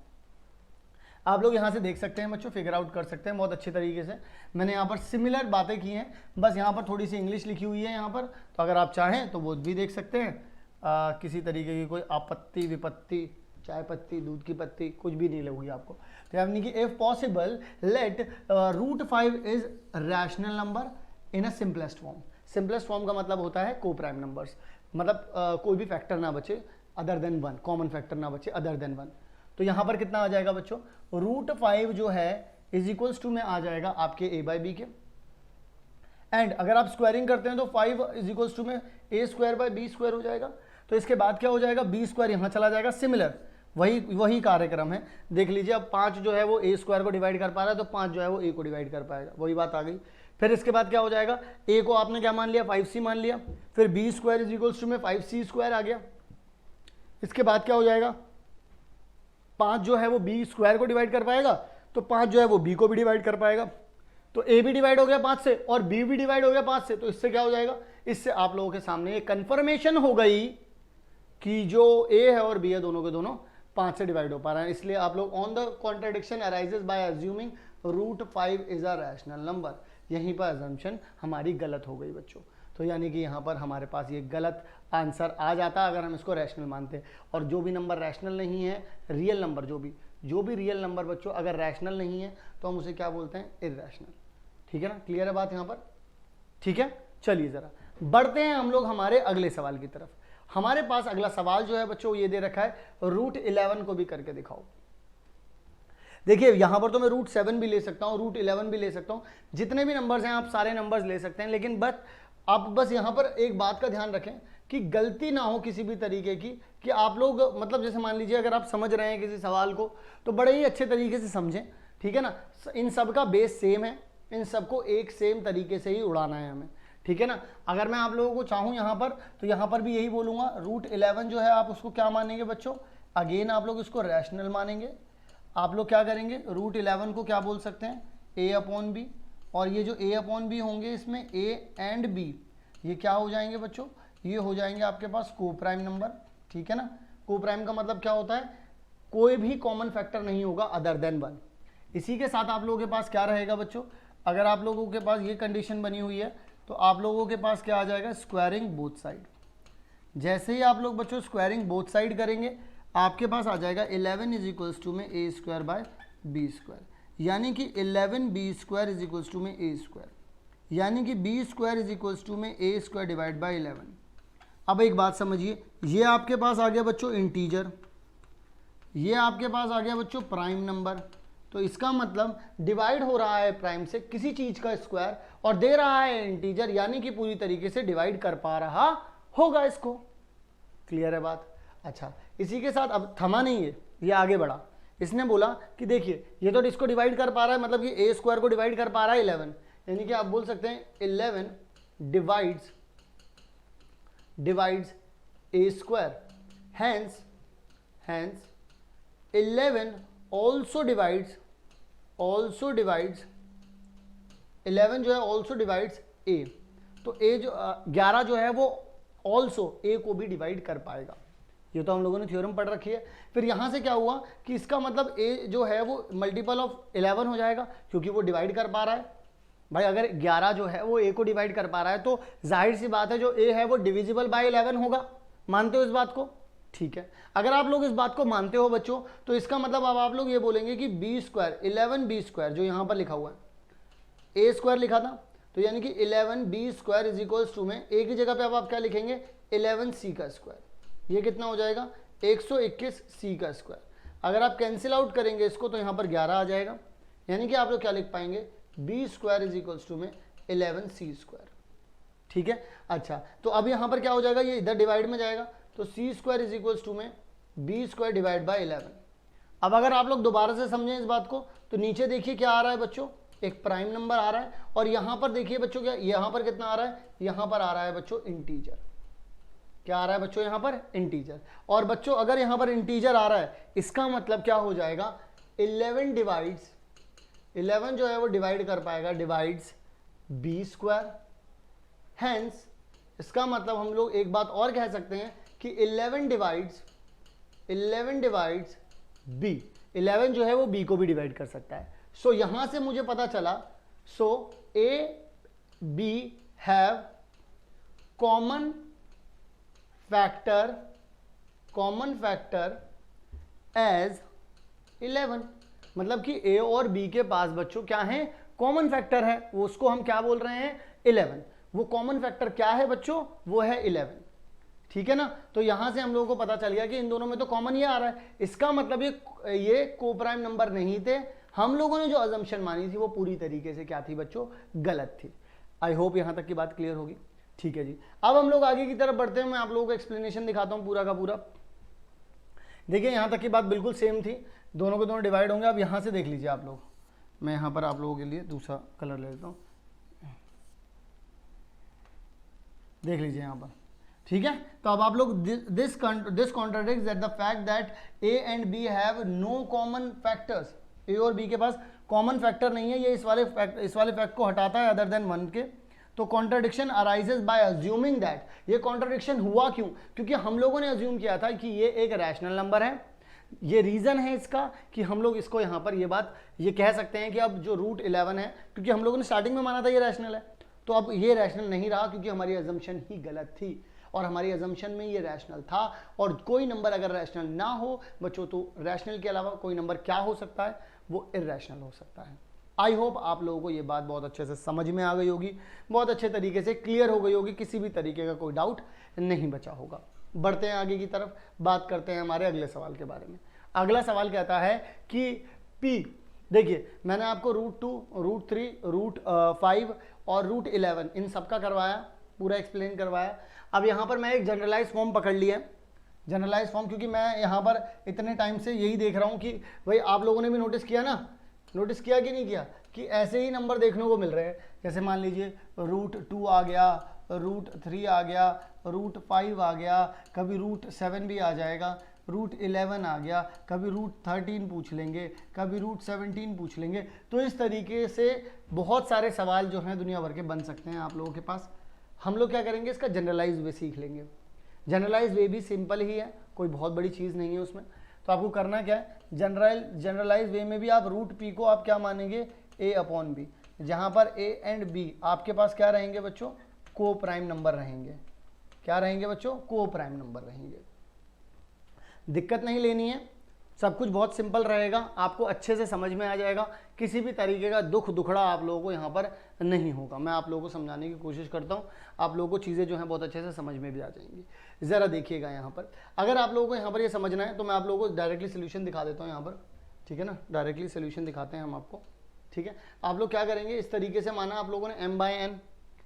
Speaker 1: आप लोग यहां से देख सकते हैं बच्चों, फिगर आउट कर सकते हैं बहुत अच्छे तरीके से। मैंने यहां पर सिमिलर बातें की हैं, बस यहां पर थोड़ी सी इंग्लिश लिखी हुई है यहां पर, तो अगर आप चाहें तो वो भी देख सकते हैं। किसी तरीके की कोई आपत्ति विपत्ति, चाय पत्ती, दूध की पत्ती, कुछ भी नहीं लगेगी आपको। तो यानी कि if possible let √5 is rational number in a simplest form. Simplest form का मतलब होता है को प्राइम नंबर्स, मतलब कोई भी फैक्टर ना बचे अदर देन 1, कॉमन फैक्टर ना बचे अदर देन 1। तो यहां पर कितना आ जाएगा बच्चों, √5 जो है इज इक्वल्स टू में आ जाएगा आपके a/b के। एंड अगर आप स्क्वायरिंग करते हैं तो 5 इज इक्वल्स टू में a² हो जाएगा। तो इसके बाद क्या हो जाएगा, b² यहां चला जाएगा। सिमिलर वही कार्यक्रम है, देख लीजिए। अब 5 जो है वो a² को डिवाइड कर पा रहा है तो 5 जो है वो a को डिवाइड कर पाएगा, वही बात आ गई। फिर इसके बाद क्या हो जाएगा, a को आपने क्या मान लिया, 5c मान लिया, फिर b² इज इक्वल्स टू में 5c² आ गया। इसके बाद क्या हो जाएगा, 5 जो है वो b² को डिवाइड कर पाएगा तो 5 जो है वो b को भी डिवाइड कर पाएगा। तो a भी डिवाइड हो गया 5 से और b भी डिवाइड हो गया 5 से। तो इससे क्या हो जाएगा, इससे आप लोगों के सामने एक कंफर्मेशन हो गई कि जो a है और b है दोनों के दोनों 5 से डिवाइड हो पा रहा है। इसलिए आप लोग on the contradiction arises by assuming √5 is a rational number, यहीं पर अजम्पशन हमारी गलत हो गई बच्चों। तो यानी कि यहाँ पर हमारे पास ये गलत आंसर आ जाता अगर हम इसको रैशनल मानते। और जो भी नंबर रैशनल नहीं है, रियल नंबर जो भी रियल नंबर बच्चों अगर रैशनल नहीं है तो हम उसे क्या बोलते हैं, इरैशनल। ठीक है ना, क्लियर है बात यहाँ पर। ठीक है, चलिए ज़रा बढ़ते हैं हम लोग हमारे अगले सवाल की तरफ। हमारे पास अगला सवाल जो है बच्चों ये दे रखा है, √11 को भी करके दिखाओ। देखिए यहां पर तो मैं √7 भी ले सकता हूं, √11 भी ले सकता हूं, जितने भी नंबर्स हैं आप सारे नंबर्स ले सकते हैं। लेकिन आप बस यहां पर एक बात का ध्यान रखें कि गलती ना हो किसी भी तरीके की, कि आप लोग मतलब जैसे मान लीजिए अगर आप समझ रहे हैं किसी सवाल को तो बड़े ही अच्छे तरीके से समझें। ठीक है ना, इन सब का बेस सेम है, इन सबको एक सेम तरीके से ही उड़ाना है हमें। ठीक है ना, अगर मैं आप लोगों को चाहूँ यहाँ पर तो यहाँ पर भी यही बोलूँगा, √11 जो है आप उसको क्या मानेंगे बच्चों, अगेन आप लोग इसको रैशनल मानेंगे। आप लोग क्या करेंगे, √11 को क्या बोल सकते हैं, a/b, और ये जो a/b होंगे इसमें a एंड b ये क्या हो जाएंगे बच्चों, ये हो जाएंगे आपके पास को प्राइम नंबर। ठीक है ना, को प्राइम का मतलब क्या होता है, कोई भी कॉमन फैक्टर नहीं होगा अदर देन 1। इसी के साथ आप लोगों के पास क्या रहेगा बच्चों, अगर आप लोगों के पास ये कंडीशन बनी हुई है तो आप लोगों के पास क्या आ जाएगा, स्क्वायरिंग बोथ साइड। जैसे ही आप लोग बच्चों स्क्वायरिंग बोथ साइड करेंगे आपके पास आ जाएगा 11 इज इक्वल्स टू में a²/b², यानी कि 11b² इज इक्वल्स टू में a², यानी कि b² इज इक्वल्स टू में a² डिवाइड बाई 11। अब एक बात समझिए, ये आपके पास आ गया बच्चों इंटीजर, ये आपके पास आ गया बच्चों प्राइम नंबर। तो इसका मतलब डिवाइड हो रहा है प्राइम से किसी चीज का स्क्वायर और दे रहा है इंटीजर, यानी कि पूरी तरीके से डिवाइड कर पा रहा होगा इसको। क्लियर है बात। अच्छा, इसी के साथ अब थमा नहीं है, ये आगे बढ़ा। इसने बोला कि देखिए ये तो इसको डिवाइड कर पा रहा है, मतलब कि a² को डिवाइड कर पा रहा है 11, यानी कि आप बोल सकते हैं 11 divides divides a square. Hence 11 also divides 11 जो है also divides a. तो a जो 11 जो है वो also a को भी डिवाइड कर पाएगा. ये तो हम लोगों ने थ्योरम पढ़ रखी है. फिर यहां से क्या हुआ कि इसका मतलब a जो है वो मल्टीपल ऑफ 11 हो जाएगा क्योंकि वो डिवाइड कर पा रहा है. भाई अगर 11 जो है वो a को डिवाइड कर पा रहा है तो जाहिर सी बात है जो a है वो डिविजिबल बाय 11 होगा. मानते हो इस बात को? ठीक है. अगर आप लोग इस बात को मानते हो बच्चों तो इसका मतलब अब आप लोग ये बोलेंगे कि बी स्क्वायर 11b स्क्वायर जो यहां पर लिखा हुआ है a स्क्वायर लिखा था तो यानी कि 11b square is equals to में a की जगह पे अब आप क्या लिखेंगे 11c का स्क्वायर. ये कितना हो जाएगा 121c का स्क्वायर. अगर आप कैंसिल आउट करेंगे इसको तो यहां पर 11 आ जाएगा. यानी कि आप लोग क्या लिख पाएंगे b square is equals to में 11c स्क्वायर. ठीक है. अच्छा तो अब यहां पर क्या हो जाएगा ये इधर डिवाइड में जाएगा तो c square is equals to में b स्क्वायर डिवाइड बाय 11. अब अगर आप लोग दोबारा से समझें इस बात को तो नीचे देखिए क्या आ रहा है बच्चों एक प्राइम नंबर आ रहा है और यहां पर देखिए बच्चों क्या यहां पर कितना आ रहा है यहां पर आ रहा है बच्चों इंटीजर. क्या आ रहा है बच्चों यहां पर इंटीजर. और बच्चों अगर यहां पर इंटीजर आ रहा है इसका मतलब क्या हो जाएगा 11 डिवाइड्स 11 जो है वो डिवाइड कर पाएगा डिवाइड्स b स्क्वायर. हेंस इसका मतलब हम लोग एक बात और कह सकते हैं कि 11 डिवाइड्स b. 11 जो है वो b को भी डिवाइड कर सकता है. सो यहां से मुझे पता चला so a b have common factor as 11. मतलब कि a और b के पास बच्चों क्या है कॉमन फैक्टर है. वो उसको हम क्या बोल रहे हैं 11. वो कॉमन फैक्टर क्या है बच्चों वो है 11. ठीक है ना. तो यहां से हम लोगों को पता चल गया कि इन दोनों में तो कॉमन ये आ रहा है. इसका मतलब ये कोप्राइम नंबर नहीं थे. हम लोगों ने जो अजम्पशन मानी थी वो पूरी तरीके से क्या थी बच्चों गलत थी. आई होप यहां तक की बात क्लियर होगी. ठीक है जी. अब हम लोग आगे की तरफ बढ़ते हैं. मैं आप लोगों को एक्सप्लेनेशन दिखाता हूं पूरा का पूरा. देखिए यहां तक की बात बिल्कुल सेम थी. दोनों के दोनों डिवाइड होंगे. अब यहां से देख लीजिए आप लोग. मैं यहां पर आप लोगों के लिए दूसरा कलर ले लेता हूं. देख लीजिए यहां पर. ठीक है. तो अब आप लोग this contradicts that the fact that a and b have no common factors. a और b के पास कॉमन फैक्टर नहीं है. ये इस वाले फैक्ट को हटाता है अदर देन 1 के. तो contradiction arises by assuming that. ये कॉन्ट्राडिक्शन हुआ क्यों क्योंकि हम लोगों ने अज्यूम किया था कि ये एक रैशनल नंबर है. ये रीजन है इसका कि हम लोग इसको यहां पर ये बात ये कह सकते हैं कि अब जो रूट 11 है क्योंकि हम लोगों ने स्टार्टिंग में माना था ये रैशनल है तो अब ये रैशनल नहीं रहा क्योंकि हमारी अजम्पशन ही गलत थी और हमारी अजम्पशन में ये रैशनल था. और कोई नंबर अगर रैशनल ना हो बच्चों तो रैशनल के अलावा कोई नंबर क्या हो सकता है वो इर्रेशनल हो सकता है. आई होप आप लोगों को ये बात बहुत अच्छे से समझ में आ गई होगी. बहुत अच्छे तरीके से क्लियर हो गई होगी. किसी भी तरीके का कोई डाउट नहीं बचा होगा. बढ़ते हैं आगे की तरफ. बात करते हैं हमारे अगले सवाल के बारे में. अगला सवाल कहता है कि P. देखिए मैंने आपको √2 √3 √5 और √11 इन सबका करवाया पूरा एक्सप्लेन करवाया. अब यहाँ पर मैं एक जनरलाइज फॉर्म पकड़ लिया है. जनरलाइज फॉर्म क्योंकि मैं यहाँ पर इतने टाइम से यही देख रहा हूँ कि भाई आप लोगों ने भी नोटिस किया ना. नोटिस किया कि नहीं किया कि ऐसे ही नंबर देखने को मिल रहे हैं. जैसे मान लीजिए √2 आ गया √3 आ गया √5 आ गया कभी √7 भी आ जाएगा √11 आ गया कभी √13 पूछ लेंगे कभी √17 पूछ लेंगे. तो इस तरीके से बहुत सारे सवाल जो हैं दुनिया भर के बन सकते हैं आप लोगों के पास. हम लोग क्या करेंगे इसका जनरलाइज वे सीख लेंगे. जनरलाइज वे भी सिंपल ही है. कोई बहुत बड़ी चीज़ नहीं है उसमें. तो आपको करना क्या है जनरलाइज वे में भी आप √p को आप क्या मानेंगे a/b. जहाँ पर a एंड b आपके पास क्या रहेंगे बच्चों को प्राइम नंबर रहेंगे. क्या रहेंगे बच्चों को प्राइम नंबर रहेंगे. दिक्कत नहीं लेनी है. सब कुछ बहुत सिंपल रहेगा. आपको अच्छे से समझ में आ जाएगा. किसी भी तरीके का दुखड़ा आप लोगों को यहाँ पर नहीं होगा. मैं आप लोगों को समझाने की कोशिश करता हूँ. आप लोगों को चीज़ें जो हैं बहुत अच्छे से समझ में भी आ जाएंगी. ज़रा देखिएगा यहाँ पर. अगर आप लोगों को यहाँ पर ये समझना है तो मैं आप लोगों को डायरेक्टली सोल्यूशन दिखा देता हूँ यहाँ पर. ठीक है ना. डायरेक्टली सोल्यूशन दिखाते हैं हम आपको. ठीक है. आप लोग क्या करेंगे इस तरीके से माना आप लोगों ने m/n.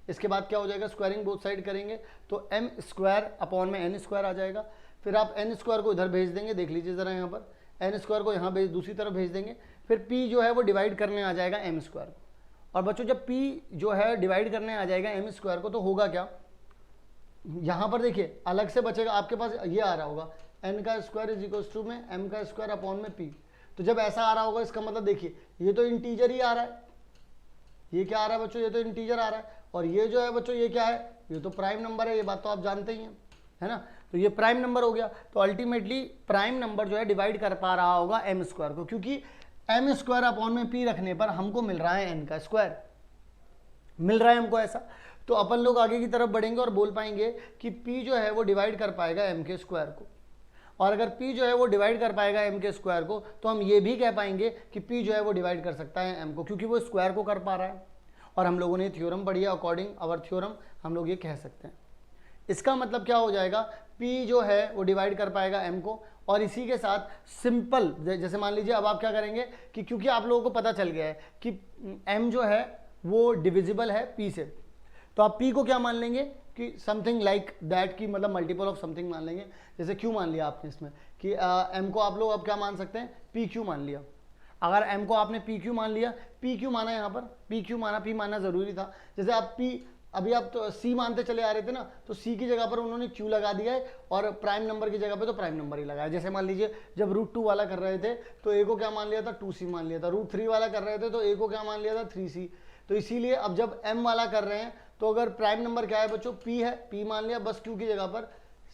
Speaker 1: इसके बाद क्या हो जाएगा स्क्वायरिंग बोथ साइड करेंगे तो m² आ जाएगा. फिर आप n² को इधर भेज देंगे. देख लीजिए ज़रा यहाँ पर n² को यहाँ दूसरी तरफ भेज देंगे. फिर p जो है वो डिवाइड करने आ जाएगा m² को. और बच्चों जब p जो है डिवाइड करने आ जाएगा m² को तो होगा क्या यहाँ पर देखिए अलग से बचेगा, आपके पास ये आ रहा होगा n का स्क्वायर इज इक्वल टू में m का स्क्वायर अपॉन में p। तो जब ऐसा आ रहा होगा इसका मतलब देखिए ये तो इंटीजर ही आ रहा है, ये क्या आ रहा है बच्चों, ये तो इंटीजर आ रहा है, और ये जो है बच्चों ये क्या है, ये तो प्राइम नंबर है, ये बात तो आप जानते ही हैं, है ना। तो ये प्राइम नंबर हो गया, तो अल्टीमेटली प्राइम नंबर जो है डिवाइड कर पा रहा होगा एम स्क्वायर को, क्योंकि एम स्क्वायर अपॉन में पी रखने पर हमको मिल रहा है एन का स्क्वायर, मिल रहा है हमको ऐसा। तो अपन लोग आगे की तरफ बढ़ेंगे और बोल पाएंगे कि पी जो है वो डिवाइड कर पाएगा एम के स्क्वायर को, और अगर p जो है वो डिवाइड कर पाएगा m के स्क्वायर को, तो हम ये भी कह पाएंगे कि p जो है वो डिवाइड कर सकता है m को, क्योंकि वो स्क्वायर को कर पा रहा है। और हम लोगों ने थ्योरम पढ़ी है, अकॉर्डिंग आवर थ्योरम हम लोग ये कह सकते हैं। इसका मतलब क्या हो जाएगा, p जो है वो डिवाइड कर पाएगा m को, और इसी के साथ सिंपल जैसे मान लीजिए अब आप क्या करेंगे कि क्योंकि आप लोगों को पता चल गया है कि m जो है वो डिविजिबल है p से, तो आप p को क्या मान लेंगे कि समथिंग लाइक दैट, की मतलब मल्टीपल ऑफ समथिंग मान लेंगे। जैसे q मान लिया आपने इसमें कि m को आप लोग अब क्या मान सकते हैं, pq मान लिया। अगर m को आपने pq मान लिया, pq माना, यहाँ पर pq माना, p मानना जरूरी था। जैसे आप p अभी आप तो c मानते चले आ रहे थे ना, तो c की जगह पर उन्होंने q लगा दिया है, और प्राइम नंबर की जगह पे तो प्राइम नंबर ही लगाया। जैसे मान लीजिए जब √2 वाला कर रहे थे तो a को क्या मान लिया था, 2c मान लिया था। √3 वाला कर रहे थे तो a को क्या मान लिया था, 3c। तो इसीलिए अब जब m वाला कर रहे हैं तो अगर प्राइम नंबर क्या है बच्चों, p है, p मान लिया, बस q की जगह पर,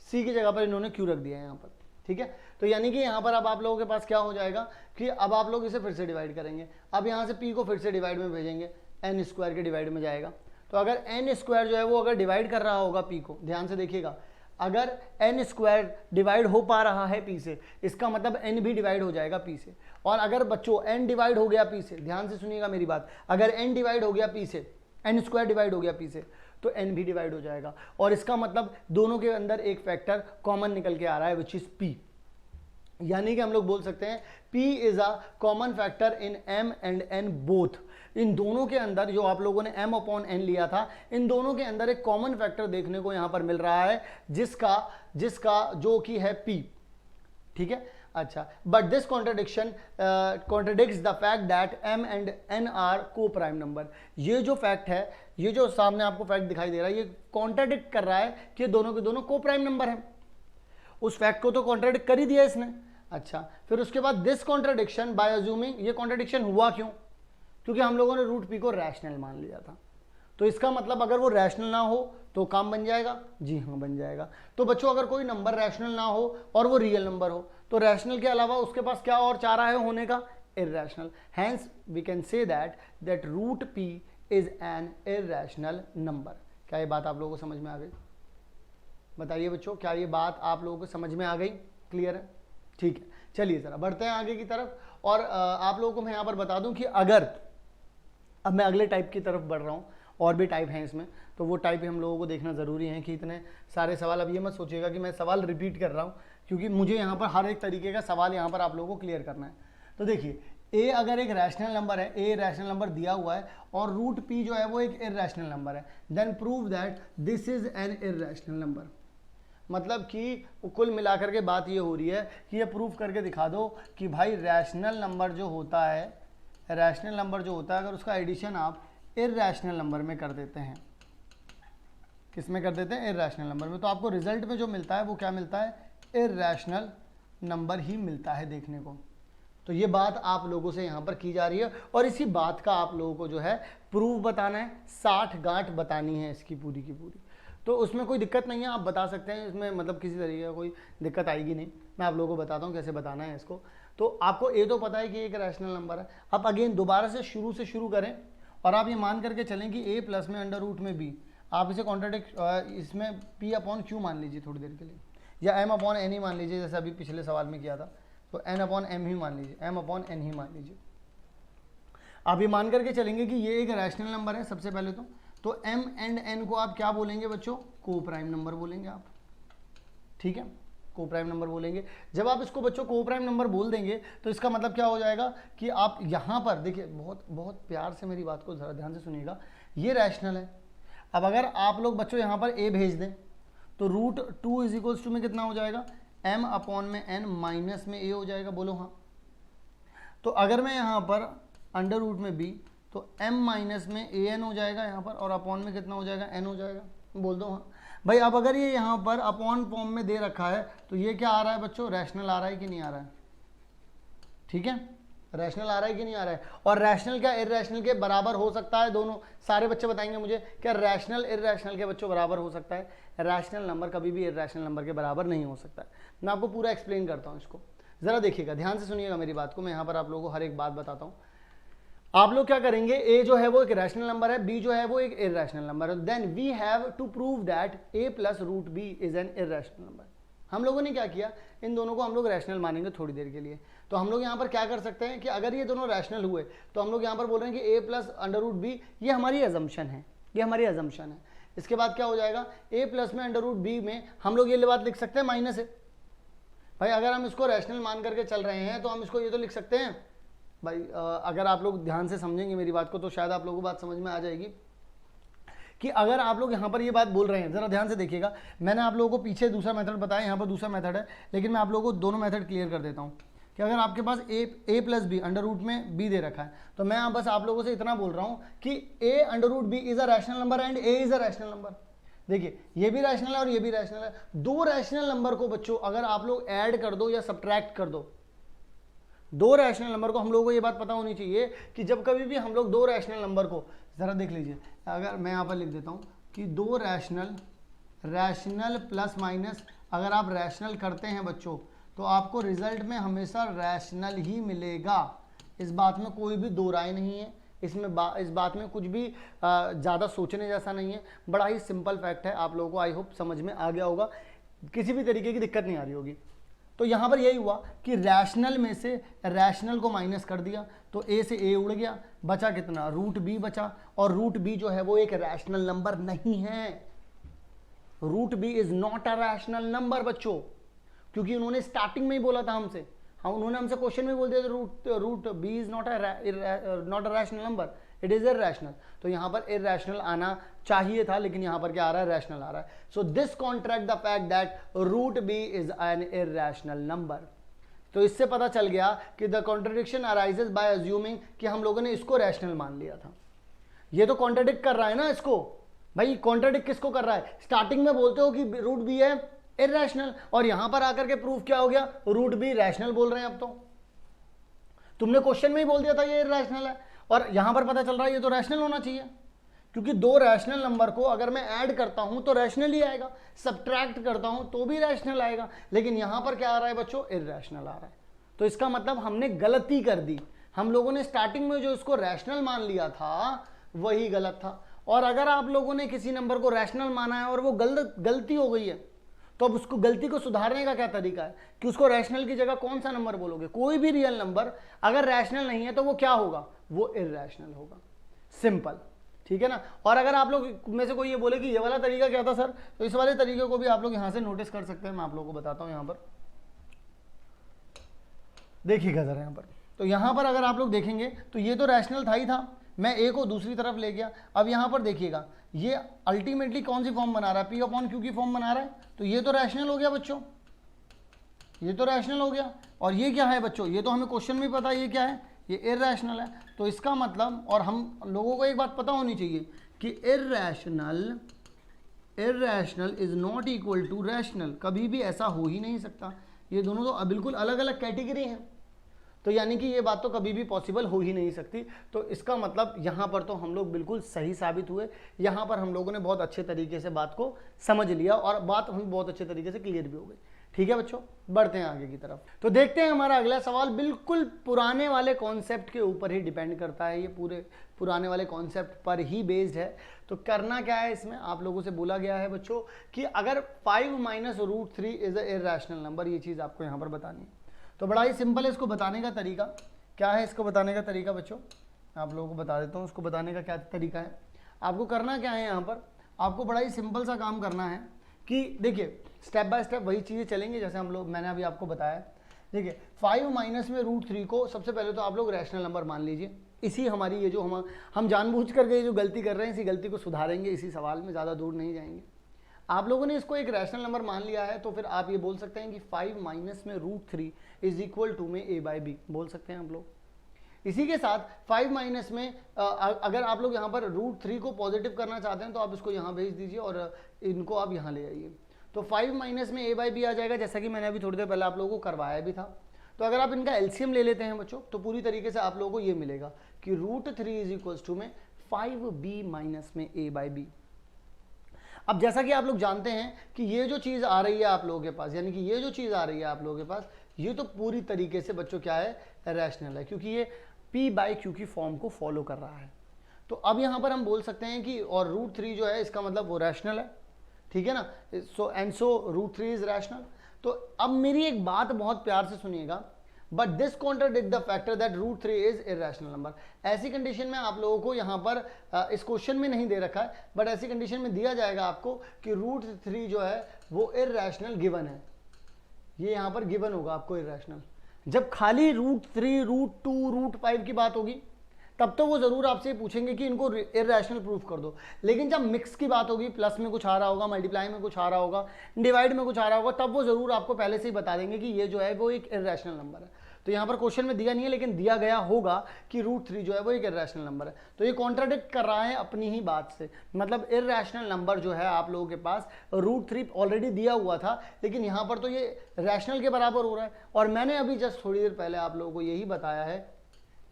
Speaker 1: c की जगह पर इन्होंने q रख दिया है यहाँ पर, ठीक है। तो यानी कि यहाँ पर अब आप लोगों के पास क्या हो जाएगा कि अब आप लोग इसे फिर से डिवाइड करेंगे। अब यहाँ से p को फिर से डिवाइड में भेजेंगे, n स्क्वायर के डिवाइड में जाएगा। तो अगर n स्क्वायर जो है वो अगर डिवाइड कर रहा होगा p को, ध्यान से देखिएगा, अगर n स्क्वायर डिवाइड हो पा रहा है p से, इसका मतलब n भी डिवाइड हो जाएगा p से। और अगर बच्चों n डिवाइड हो गया p से, ध्यान से सुनिएगा मेरी बात, अगर n डिवाइड हो गया p से, n स्क्वायर डिवाइड हो गया p से, तो n भी डिवाइड हो जाएगा। और इसका मतलब दोनों के अंदर एक फैक्टर कॉमन निकल के आ रहा है, विच इज p। यानी कि हम लोग बोल सकते हैं p is a common factor in m and n both. इन दोनों के अंदर जो आप लोगों ने m अपॉन n लिया था, इन दोनों के अंदर एक कॉमन फैक्टर देखने को यहां पर मिल रहा है, जिसका जो कि है p, ठीक है। अच्छा, but this contradiction contradicts the fact that m and n are co prime number. ये जो फैक्ट है, ये जो सामने आपको फैक्ट दिखाई दे रहा है, ये कॉन्ट्रडिक्ट कर रहा है कि दोनों के दोनों को प्राइम नंबर है। उस फैक्ट को तो कॉन्ट्रडिक्ट कर ही दिया इसने। अच्छा, फिर उसके बाद दिस कॉन्ट्रडिक्शन बाय अज्यूमिंग, ये कॉन्ट्रडिक्शन हुआ क्यों, क्योंकि हम लोगों ने √p को रैशनल मान लिया था। तो इसका मतलब अगर वो रैशनल ना हो तो काम बन जाएगा, जी हाँ बन जाएगा। तो बच्चों अगर कोई नंबर रैशनल ना हो और वो रियल नंबर हो, तो रैशनल के अलावा उसके पास क्या और चाह रहा है होने का, irrational. Hence we can say that √p is an irrational number. क्या ये बात आप लोगों को समझ में आ गई? बताइए बच्चों, क्या ये बात आप लोगों को समझ में आ गई? क्लियर है? ठीक है, चलिए जरा बढ़ते हैं आगे की तरफ। और आप लोगों को मैं यहाँ पर बता दूं कि अगर अब मैं अगले टाइप की तरफ बढ़ रहा हूँ, और भी टाइप हैं इसमें, तो वो टाइप हम लोगों को देखना ज़रूरी है कि इतने सारे सवाल, अब ये मत सोचिएगा कि मैं सवाल रिपीट कर रहा हूँ, क्योंकि मुझे यहाँ पर हर एक तरीके का सवाल यहाँ पर आप लोगों को क्लियर करना है। तो देखिए, a अगर एक रैशनल नंबर है, a रैशनल नंबर दिया हुआ है, और √p जो है वो एक इरैशनल नंबर है, then prove that this is an irrational number. मतलब कि कुल मिलाकर के बात ये हो रही है कि ये प्रूफ करके दिखा दो कि भाई रैशनल नंबर जो होता है, रैशनल नंबर जो होता है, अगर उसका एडिशन आप इरैशनल नंबर में कर देते हैं, किस में कर देते हैं, इरैशनल नंबर में, तो आपको रिजल्ट में जो मिलता है वो क्या मिलता है, इरैशनल नंबर ही मिलता है देखने को। तो ये बात आप लोगों से यहाँ पर की जा रही है, और इसी बात का आप लोगों को जो है प्रूफ बताना है, 60 गांठ बतानी है इसकी पूरी की पूरी। तो उसमें कोई दिक्कत नहीं है, आप बता सकते हैं, इसमें मतलब किसी तरीके का कोई दिक्कत आएगी नहीं। मैं आप लोगों को बताता हूँ कैसे बताना है इसको। तो आपको ये तो पता है कि एक रैशनल नंबर है। अब अगेन दोबारा से शुरू करें, और आप ये मान करके चलें कि a प्लस में अंडर रूट में b, आप इसे कॉन्ट्रडिक्ट, इसमें p अपॉन q मान लीजिए थोड़ी देर के लिए, या m अपॉन n ही मान लीजिए, जैसे अभी पिछले सवाल में किया था, तो n अपॉन m ही मान लीजिए, m अपॉन n ही मान लीजिए। आप ये मान करके चलेंगे कि ये एक रैशनल नंबर है सबसे पहले तो m एंड n को आप क्या बोलेंगे बच्चों, को प्राइम नंबर बोलेंगे आप, ठीक है, को प्राइम नंबर बोलेंगे। जब आप इसको बच्चों को प्राइम नंबर बोल देंगे तो इसका मतलब क्या हो जाएगा कि आप यहाँ पर देखिए, बहुत बहुत प्यार से मेरी बात को ज़रा ध्यान से सुनिएगा, ये रैशनल है। अब अगर आप लोग बच्चों यहाँ पर a भेज दें तो √2 इज इक्वल्स टू में कितना हो जाएगा, m अपॉन में n माइनस में a हो जाएगा, बोलो हाँ। तो अगर मैं यहाँ पर अंडर रूट में b, तो m माइनस में an हो जाएगा यहाँ पर, और अपॉन में कितना हो जाएगा, n हो जाएगा, बोल दो हाँ। भाई अब अगर ये यहाँ पर अपॉन फॉर्म में दे रखा है तो ये क्या आ रहा है बच्चों, रैशनल आ रहा है कि नहीं आ रहा है, ठीक है, रैशनल आ रहा है कि नहीं आ रहा है। और रैशनल क्या इरैशनल के बराबर हो सकता है, दोनों सारे बच्चे बताएंगे मुझे, क्या रैशनल इरैशनल के बच्चों बराबर हो सकता है? रैशनल नंबर कभी भी इरैशनल नंबर के बराबर नहीं हो सकता है। मैं आपको पूरा एक्सप्लेन करता हूँ इसको, जरा देखिएगा, ध्यान से सुनिएगा मेरी बात को, मैं यहाँ पर आप लोगों को हर एक बात बताता हूँ। आप लोग क्या करेंगे, ए जो है वो एक रैशनल नंबर है, बी जो है वो एक इरैशनल नंबर है, then we have to prove that a plus root b is an irrational number. हम लोगों ने क्या किया, इन दोनों को हम लोग रैशनल मानेंगे थोड़ी देर के लिए। तो हम लोग यहाँ पर क्या कर सकते हैं कि अगर ये दोनों रैशनल हुए तो हम लोग यहाँ पर बोल रहे हैं कि a plus under root b, ये हमारी अजम्पशन है, ये हमारी अजम्पशन है। इसके बाद क्या हो जाएगा, a प्लस में अंडर रूट बी में हम लोग ये बात लिख सकते हैं माइनस है। भाई अगर हम इसको रैशनल मान करके चल रहे हैं तो हम इसको ये तो लिख सकते हैं। भाई अगर आप लोग ध्यान से समझेंगे मेरी बात को तो शायद आप लोगों को बात समझ में आ जाएगी कि अगर आप लोग यहाँ पर ये बात बोल रहे हैं, जरा ध्यान से देखिएगा, मैंने आप लोगों को पीछे दूसरा मेथड बताया, यहाँ पर दूसरा मेथड है, लेकिन मैं आप लोगों को दोनों मेथड क्लियर कर देता हूँ कि अगर आपके पास a plus b under root में b दे रखा है तो मैं बस आप लोगों से इतना बोल रहा हूँ कि a under root b is a rational number and a is a rational number. देखिए ये भी रैशनल है और ये भी रैशनल है। दो रैशनल नंबर को बच्चों अगर आप लोग ऐड कर दो या सब्ट्रैक्ट कर दो, दो रैशनल नंबर को, हम लोगों को ये बात पता होनी चाहिए कि जब कभी भी हम लोग दो रैशनल नंबर को, जरा देख लीजिए, अगर मैं यहाँ पर लिख देता हूँ कि दो रैशनल प्लस माइनस अगर आप रैशनल करते हैं बच्चों तो आपको रिजल्ट में हमेशा रैशनल ही मिलेगा। इस बात में कोई भी दो राय नहीं है, इसमें इस बात में कुछ भी ज़्यादा सोचने जैसा नहीं है, बड़ा ही सिंपल फैक्ट है। आप लोगों को आई होप समझ में आ गया होगा, किसी भी तरीके की दिक्कत नहीं आ रही होगी। तो यहाँ पर यही हुआ कि रैशनल में से रैशनल को माइनस कर दिया तो a से a उड़ गया, बचा कितना, रूट b बचा, और रूट b जो है वो एक रैशनल नंबर नहीं है। Root b is not a rational number बच्चों, क्योंकि उन्होंने स्टार्टिंग में ही बोला था हमसे, हाँ उन्होंने हमसे क्वेश्चन में बोल दिया root b is not a rational number, it is irrational. तो यहाँ पर इरैशनल आना चाहिए था, लेकिन यहाँ पर क्या आ रहा है, रैशनल आ रहा है। So this contract the fact that root b is an irrational number. तो इससे पता चल गया कि the contradiction arises by assuming कि हम लोगों ने इसको रैशनल मान लिया था। ये तो कॉन्ट्रडिक्ट कर रहा है ना इसको, भाई कॉन्ट्रडिक्ट किसको कर रहा है, स्टार्टिंग में बोलते हो कि रूट b है इरैशनल और यहां पर आकर के प्रूफ क्या हो गया, रूट b रैशनल बोल रहे हैं। अब तो तुमने क्वेश्चन में ही बोल दिया था ये इरैशनल है और यहां पर पता चल रहा है ये तो रैशनल होना चाहिए, क्योंकि दो रैशनल नंबर को अगर मैं ऐड करता हूं तो रैशनल ही आएगा, सब्ट्रैक्ट करता हूं तो भी रैशनल आएगा, लेकिन यहां पर क्या आ रहा है बच्चों, इरैशनल आ रहा है। तो इसका मतलब हमने गलती कर दी, हम लोगों ने स्टार्टिंग में जो इसको रैशनल मान लिया था वही गलत था। और अगर आप लोगों ने किसी नंबर को रैशनल माना है और वो गलती हो गई है तो अब उसको गलती को सुधारने का क्या तरीका है कि उसको रैशनल की जगह कौन सा नंबर बोलोगे, कोई भी रियल नंबर अगर रैशनल नहीं है तो वो क्या होगा, वो इरैशनल होगा, सिंपल, ठीक है ना। और अगर आप लोग में से कोई ये बोले कि ये वाला तरीका क्या था सर, तो इस वाले तरीके को भी आप लोग यहां से नोटिस कर सकते हैं, मैं आप लोगों को बताता हूं। यहां पर देखिएगा जरा, यहां पर तो यहां पर अगर आप लोग देखेंगे तो ये तो रैशनल था ही था, मैं ए को दूसरी तरफ ले गया। अब यहां पर देखिएगा ये अल्टीमेटली कौन सी फॉर्म बना रहा है, पी अपॉन क्यू की फॉर्म बना रहा है, तो ये तो रैशनल हो गया बच्चों, ये तो रैशनल हो गया। और ये क्या है बच्चों, ये तो हमें क्वेश्चन में पता है ये क्या है, ये इरैशनल है। तो इसका मतलब, और हम लोगों को एक बात पता होनी चाहिए कि irrational is not equal to rational, कभी भी ऐसा हो ही नहीं सकता, ये दोनों तो बिल्कुल अलग अलग कैटेगरी हैं। तो यानी कि ये बात तो कभी भी पॉसिबल हो ही नहीं सकती। तो इसका मतलब यहाँ पर तो हम लोग बिल्कुल सही साबित हुए, यहाँ पर हम लोगों ने बहुत अच्छे तरीके से बात को समझ लिया और बात हम बहुत अच्छे तरीके से क्लियर भी हो गई। ठीक है बच्चों, बढ़ते हैं आगे की तरफ। तो देखते हैं हमारा अगला सवाल, बिल्कुल पुराने वाले कॉन्सेप्ट के ऊपर ही डिपेंड करता है, ये पूरे पुराने वाले कॉन्सेप्ट पर ही बेस्ड है। तो करना क्या है, इसमें आप लोगों से बोला गया है बच्चों कि अगर 5 minus root 3 is a irrational number, ये चीज़ आपको यहाँ पर बतानी है। तो बड़ा ही सिंपल है, इसको बताने का तरीका क्या है, इसको बताने का तरीका बच्चों आप लोगों को बता देता हूँ। उसको बताने का क्या तरीका है, आपको करना क्या है, यहाँ पर आपको बड़ा ही सिंपल सा काम करना है कि देखिए स्टेप बाय स्टेप वही चीज़ें चलेंगी जैसे हम लोग, मैंने अभी आपको बताया। देखिए 5 माइनस में रूट 3 को सबसे पहले तो आप लोग रैशनल नंबर मान लीजिए। इसी हमारी ये जो हम जानबूझ करके जो गलती कर रहे हैं, इसी गलती को सुधारेंगे इसी सवाल में, ज़्यादा दूर नहीं जाएंगे। आप लोगों ने इसको एक रैशनल नंबर मान लिया है, तो फिर आप ये बोल सकते हैं कि 5 माइनस में रूट 3 इज इक्वल टू में a बाई बी बोल सकते हैं हम लोग। इसी के साथ 5 माइनस में अगर आप लोग यहाँ पर √3 को पॉजिटिव करना चाहते हैं तो आप इसको यहाँ भेज दीजिए और इनको आप यहाँ ले आइए। तो 5 माइनस में a/b आ जाएगा, जैसा कि मैंने अभी थोड़ी देर पहले आप लोगों को करवाया भी था। तो अगर आप इनका एलसीएम ले लेते हैं बच्चों तो पूरी तरीके से आप लोगों को ये मिलेगा कि √3 इज इक्वल्स टू में 5b माइनस में a/b। अब जैसा कि आप लोग जानते हैं कि ये जो चीज़ आ रही है आप लोगों के पास, यानी कि ये जो चीज़ आ रही है आप लोगों के पास, ये तो पूरी तरीके से बच्चों क्या है, रैशनल है, क्योंकि ये p/q की फॉर्म को फॉलो कर रहा है। तो अब यहाँ पर हम बोल सकते हैं कि और √3 जो है इसका मतलब वो रैशनल है, ठीक है ना। सो √3 इज रैशनल। तो अब मेरी एक बात बहुत प्यार से सुनिएगा, but this contradict the factor that √3 is irrational number. ऐसी कंडीशन में आप लोगों को यहाँ पर इस क्वेश्चन में नहीं दे रखा है, बट ऐसी कंडीशन में दिया जाएगा आपको कि √3 जो है वो इरेशनल गिवन है। ये यहाँ पर गिवन होगा आपको इरेशनल। जब खाली √3, √2, √5 की बात होगी तब तो वो जरूर आपसे पूछेंगे कि इनको इरेशनल प्रूफ कर दो। लेकिन जब मिक्स की बात होगी, प्लस में कुछ आ रहा होगा, मल्टीप्लाई में कुछ आ रहा होगा, डिवाइड में कुछ आ रहा होगा, तब वो जरूर आपको पहले से ही बता देंगे कि ये जो है वो एक इरेशनल नंबर है। तो यहाँ पर क्वेश्चन में दिया नहीं है, लेकिन दिया गया होगा कि √3 जो है वो एक इरेशनल नंबर है। तो ये कॉन्ट्राडिक्ट कर रहा है अपनी ही बात से, मतलब इरेशनल नंबर जो है आप लोगों के पास √3 ऑलरेडी दिया हुआ था, लेकिन यहाँ पर तो ये रैशनल के बराबर हो रहा है। और मैंने अभी जस्ट थोड़ी देर पहले आप लोगों को यही बताया है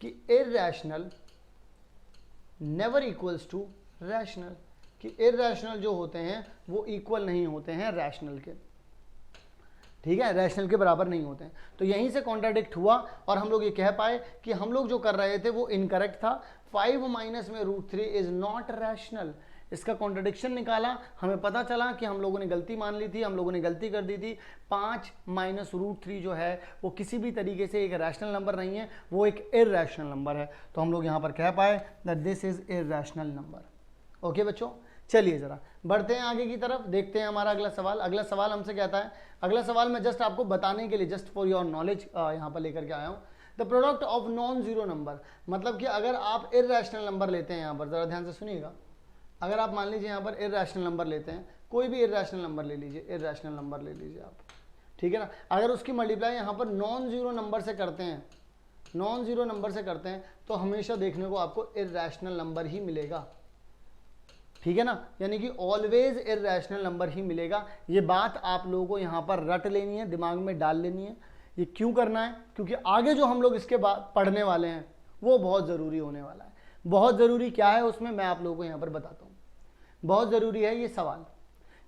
Speaker 1: कि irrational never equals to rational, कि इरेशनल जो होते हैं वो इक्वल नहीं होते हैं रैशनल के, ठीक है, रैशनल के बराबर नहीं होते हैं। तो यहीं से कॉन्ट्राडिक्ट हुआ और हम लोग ये कह पाए कि हम लोग जो कर रहे थे वो इनकरेक्ट था। 5 माइनस में √3 इज नॉट रैशनल, इसका कॉन्ट्रडिक्शन निकाला, हमें पता चला कि हम लोगों ने गलती मान ली थी, हम लोगों ने गलती कर दी थी। 5 माइनस √3 जो है वो किसी भी तरीके से एक रैशनल नंबर नहीं है, वो एक इरैशनल नंबर है। तो हम लोग यहाँ पर कह पाए that this is irrational number. Okay बच्चों, चलिए ज़रा बढ़ते हैं आगे की तरफ, देखते हैं हमारा अगला सवाल। अगला सवाल हमसे कहता है, अगला सवाल मैं जस्ट आपको बताने के लिए, जस्ट फॉर योर नॉलेज यहाँ पर लेकर के आया हूँ। The product of non zero number, मतलब कि अगर आप इरैशनल नंबर लेते हैं, यहाँ पर ज़रा ध्यान से सुनिएगा, अगर आप मान लीजिए यहाँ पर इरैशनल नंबर लेते हैं, कोई भी इरैशनल नंबर ले लीजिए, इरैशनल नंबर ले लीजिए आप, ठीक है ना। अगर उसकी मल्टीप्लाई यहाँ पर नॉन जीरो नंबर से करते हैं, नॉन जीरो नंबर से करते हैं, तो हमेशा देखने को आपको इरैशनल नंबर ही मिलेगा, ठीक है ना, यानी कि ऑलवेज इरैशनल नंबर ही मिलेगा। ये बात आप लोगों को यहाँ पर रट लेनी है, दिमाग में डाल लेनी है। ये क्यों करना है, क्योंकि आगे जो हम लोग इसके बाद पढ़ने वाले हैं वो बहुत ज़रूरी होने वाला है। बहुत ज़रूरी क्या है उसमें मैं आप लोगों को यहाँ पर बताता हूँ। बहुत ज़रूरी है ये सवाल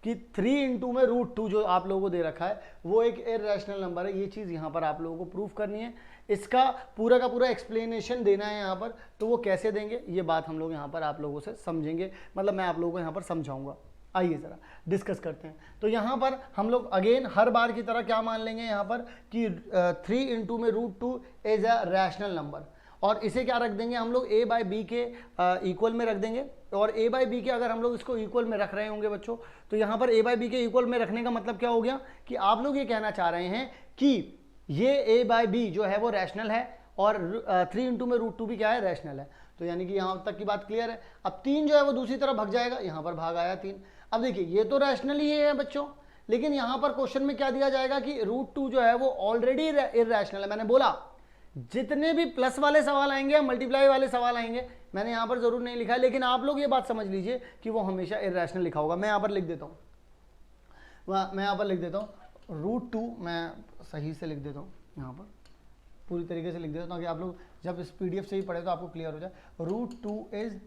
Speaker 1: कि 3 इंटू में √2 जो आप लोगों को दे रखा है वो एक इरैशनल नंबर है। ये चीज़ यहाँ पर आप लोगों को प्रूफ करनी है, इसका पूरा का पूरा एक्सप्लेनेशन देना है यहाँ पर। तो वो कैसे देंगे ये बात हम लोग यहाँ पर आप लोगों से समझेंगे, मतलब मैं आप लोगों को यहाँ पर समझाऊंगा। आइए ज़रा डिस्कस करते हैं। तो यहाँ पर हम लोग अगेन हर बार की तरह क्या मान लेंगे यहाँ पर कि 3 इंटू में √2 इज अ रैशनल नंबर, और इसे क्या रख देंगे हम लोग a/b के इक्वल में रख देंगे। और a/b के अगर हम लोग इसको इक्वल में रख रहे होंगे बच्चों, तो यहाँ पर a/b के इक्वल में रखने का मतलब क्या हो गया कि आप लोग ये कहना चाह रहे हैं कि ये a/b जो है वो रैशनल है और 3 इंटू में √2 भी क्या है, रैशनल है। तो यानी कि यहाँ तक की बात क्लियर है। अब 3 जो है वो दूसरी तरफ भाग जाएगा, यहाँ पर भाग आया 3। अब देखिए ये तो रैशनल ही है बच्चों, लेकिन यहाँ पर क्वेश्चन में क्या दिया जाएगा कि √2 जो है वो ऑलरेडी इरैशनल है। मैंने बोला जितने भी प्लस वाले सवाल आएंगे या मल्टीप्लाई वाले सवाल आएंगे, मैंने यहाँ पर जरूर नहीं लिखा है, लेकिन आप लोग ये बात समझ लीजिए कि वो हमेशा इरैशनल लिखा होगा। मैं यहाँ पर लिख देता हूँ, मैं यहाँ पर लिख देता हूँ √2, मैं सही से लिख देता हूँ, यहाँ पर पूरी तरीके से लिख देता हूँ ताकि आप लोग जब इस PDF से ही पढ़े तो आपको क्लियर हो जाए। √2 is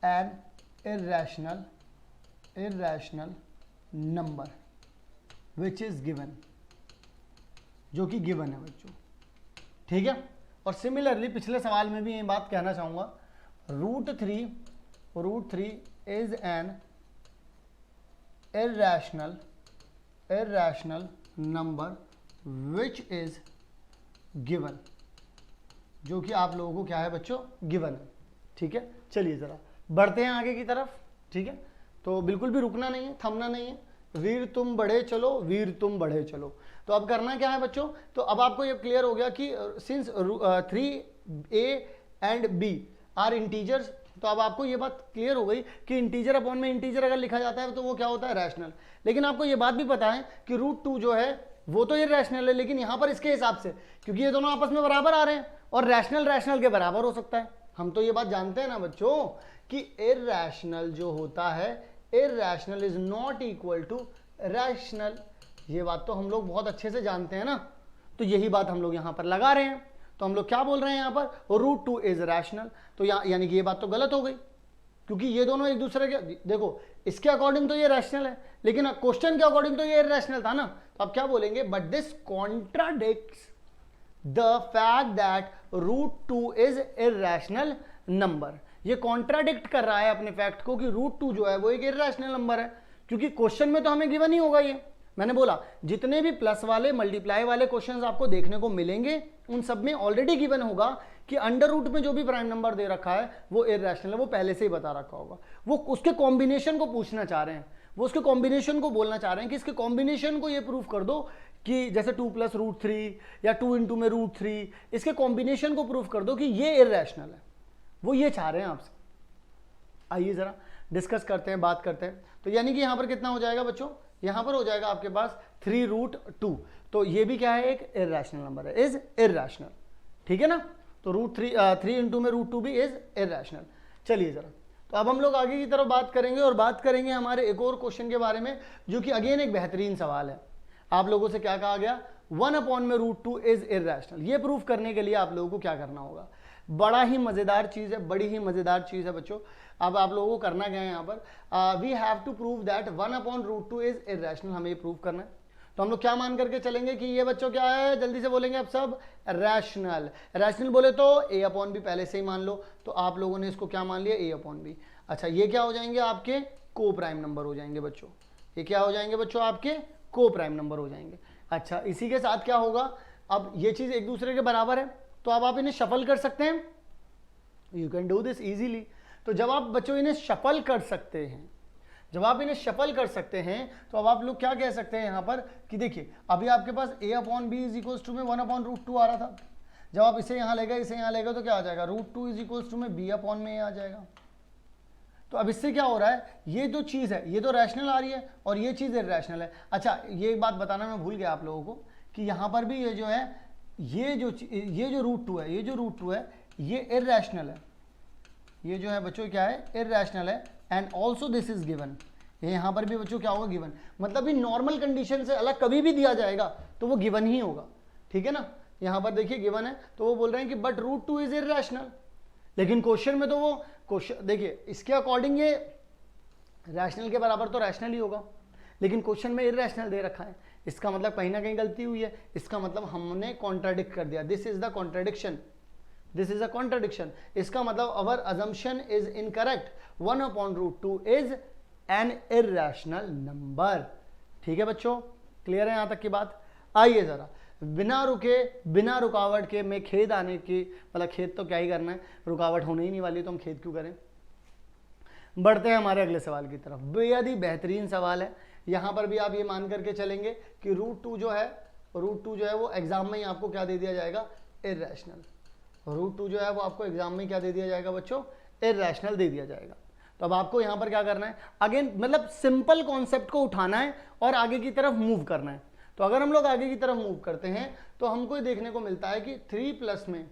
Speaker 1: an irrational number which is given, जो कि गिवन है बच्चों, ठीक है। और सिमिलरली पिछले सवाल में भी ये बात कहना चाहूंगा, √3 is an irrational number which is given, जो कि आप लोगों को क्या है बच्चों, गिवन है, ठीक है। चलिए ज़रा बढ़ते हैं आगे की तरफ, ठीक है। तो बिल्कुल भी रुकना नहीं है, थमना नहीं है। वीर तुम बढ़े चलो, वीर तुम बढ़े चलो। तो अब करना क्या है बच्चों, तो अब आपको ये क्लियर हो गया कि since 3a and b are integers, तो अब आपको ये बात क्लियर हो गई कि इंटीजर अपॉन में इंटीजर अगर लिखा जाता है तो वो क्या होता है, रैशनल। लेकिन आपको ये बात भी पता है कि √2 जो है वो तो इर्रेशनल है, लेकिन यहां पर इसके हिसाब से, क्योंकि ये दोनों आपस में बराबर आ रहे हैं और रैशनल रैशनल के बराबर हो सकता है। हम तो ये बात जानते हैं ना बच्चों कि इर्रेशनल जो होता है, irrational is not equal to rational. ये बात तो हम लोग बहुत अच्छे से जानते हैं ना, तो यही बात हम लोग यहां पर लगा रहे हैं। तो हम लोग क्या बोल रहे हैं यहां पर, √2 इज रैशनल। तो यानी कि ये बात तो गलत हो गई, क्योंकि ये दोनों एक दूसरे के, देखो इसके अकॉर्डिंग तो ये रैशनल है, लेकिन क्वेश्चन के अकॉर्डिंग तो ये इर्रेशनल था ना। तो आप क्या बोलेंगे, but this contradicts the fact that √2 is irrational number. ये कॉन्ट्राडिक्ट कर रहा है अपने फैक्ट को कि √2 जो है वो एक इर्रेशनल नंबर है, क्योंकि क्वेश्चन में तो हमें गिवन ही होगा। ये मैंने बोला जितने भी प्लस वाले मल्टीप्लाई वाले क्वेश्चंस आपको देखने को मिलेंगे उन सब में ऑलरेडी गिवन होगा कि अंडर रूट में जो भी प्राइम नंबर दे रखा है वो इर्रेशनल है, वो पहले से ही बता रखा होगा। वो उसके कॉम्बिनेशन को पूछना चाह रहे हैं, वो उसके कॉम्बिनेशन को बोलना चाह रहे हैं कि इसके कॉम्बिनेशन को ये प्रूफ कर दो कि जैसे 2 + √3 या 2 × में √3, इसके कॉम्बिनेशन को प्रूफ कर दो कि ये इर्रेशनल है। वो ये चाह रहे हैं आपसे। आइए जरा डिस्कस करते हैं, बात करते हैं। तो यानी कि यहां पर कितना हो जाएगा बच्चों, यहां पर हो जाएगा आपके पास 3√2। तो ये भी क्या है, एक इर्रेशनल नंबर है, इज इर्रेशनल। ठीक है ना। तो √3 3 × में √2 भी इज इर्रेशनल। चलिए जरा, तो अब हम लोग आगे की तरफ बात करेंगे और बात करेंगे हमारे एक और क्वेश्चन के बारे में, जो कि अगेन एक बेहतरीन सवाल है। आप लोगों से क्या कहा गया, 1 में √2 इज इर्रेशनल। ये प्रूफ करने के लिए आप लोगों को क्या करना होगा, बड़ा ही मजेदार चीज है, बड़ी ही मजेदार चीज है बच्चों। अब आप लोगों को करना क्या है यहाँ पर, we have to prove that 1/√2 is irrational. हमें ये प्रूव करना है। तो हम लोग क्या मान करके चलेंगे कि ये बच्चों क्या है, जल्दी से बोलेंगे आप सब, रैशनल। रैशनल बोले तो a/b पहले से ही मान लो, तो आप लोगों ने इसको क्या मान लिया, a/b। अच्छा, ये क्या हो जाएंगे, आपके को प्राइम नंबर हो जाएंगे बच्चों। ये क्या हो जाएंगे बच्चों, आपके को प्राइम नंबर हो जाएंगे। अच्छा, इसी के साथ क्या होगा, अब ये चीज एक दूसरे के बराबर है, तो अब आप इन्हें शफल कर सकते हैं। You can do this easily. तो जब आप बच्चों इन्हें शफल कर सकते हैं, जब आप इन्हें शफल कर सकते हैं, तो अब आप लोग क्या कह सकते हैं यहां पर कि देखिए अभी आपके पास a/b इज इक्वल्स टू में 1/√2 आ रहा था। जब आप इसे यहां लेगा, इसे यहां लेगा, तो क्या आ जाएगा, √2 इज इक्वल्स टू में b/a आ जाएगा। तो अब इससे क्या हो रहा है, ये जो चीज है ये तो रैशनल आ रही है और ये चीज इर्रेशनल है। अच्छा, ये एक बात बताना मैं भूल गया आप लोगों को कि यहां पर भी ये जो है, ये जो √2 है, ये जो √2 है, ये इर्रेशनल है। ये जो है बच्चों क्या है, इर्रेशनल है। And also this is given. ये यहां पर भी बच्चों क्या होगा, गिवन। मतलब भी नॉर्मल कंडीशन से अलग कभी भी दिया जाएगा तो वो गिवन ही होगा। ठीक है ना। यहां पर देखिए गिवन है, तो वो बोल रहे हैं कि बट √2 इज इर्रेशनल। लेकिन क्वेश्चन में तो वो क्वेश्चन देखिए इसके अकॉर्डिंग ये रैशनल के बराबर तो रैशनल ही होगा, लेकिन क्वेश्चन में इर्रेशनल दे रखा है। इसका मतलब कहीं ना कहीं गलती हुई है। इसका मतलब हमने कॉन्ट्राडिक्ट कर दिया। This is the contradiction, this is a contradiction. इसका मतलब our assumption is incorrect, 1/√2 is an irrational number. ठीक है बच्चों, क्लियर है यहां तक की बात। आइए जरा, बिना रुके बिना रुकावट के में खेद आने की, मतलब खेद तो क्या ही करना है, रुकावट होने ही नहीं वाली तो हम खेद क्यों करें। बढ़ते हैं हमारे अगले सवाल की तरफ। बेहद ही बेहतरीन सवाल है। यहां पर भी आप ये मान करके चलेंगे कि √2 जो है वो एग्जाम में ही आपको क्या दे दिया जाएगा, इर्रेशनल। √2 जो है वो आपको एग्जाम में क्या दे दिया जाएगा बच्चों, इर्रेशनल दे दिया जाएगा। तो अब आपको यहां पर क्या करना है, अगेन मतलब सिंपल कॉन्सेप्ट को उठाना है और आगे की तरफ मूव करना है। तो अगर हम लोग आगे की तरफ मूव करते हैं तो हमको ये देखने को मिलता है कि 3 में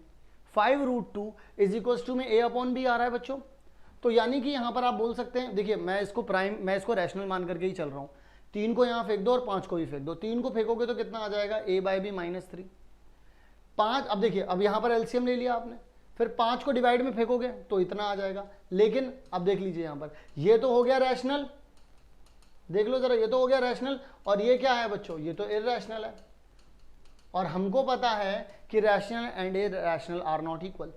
Speaker 1: 5√2 इज इक्वल्स टू में a/b आ रहा है बच्चों। तो यानी कि यहां पर आप बोल सकते हैं, देखिए मैं इसको रैशनल मान करके ही चल रहा हूं। 3 को यहां फेंक दो और 5 को भी फेंक दो। 3 को फेंकोगे तो कितना आ जाएगा, a/b -3। 5, अब देखिए अब यहां पर एलसीएम ले लिया आपने, फिर 5 को डिवाइड में फेंकोगे तो इतना आ जाएगा। लेकिन अब देख लीजिए यहां पर ये तो हो गया रैशनल, देख लो जरा, ये तो हो गया रैशनल, और ये क्या है बच्चों, ये तो इर्रेशनल है। और हमको पता है कि rational and irrational are not equal.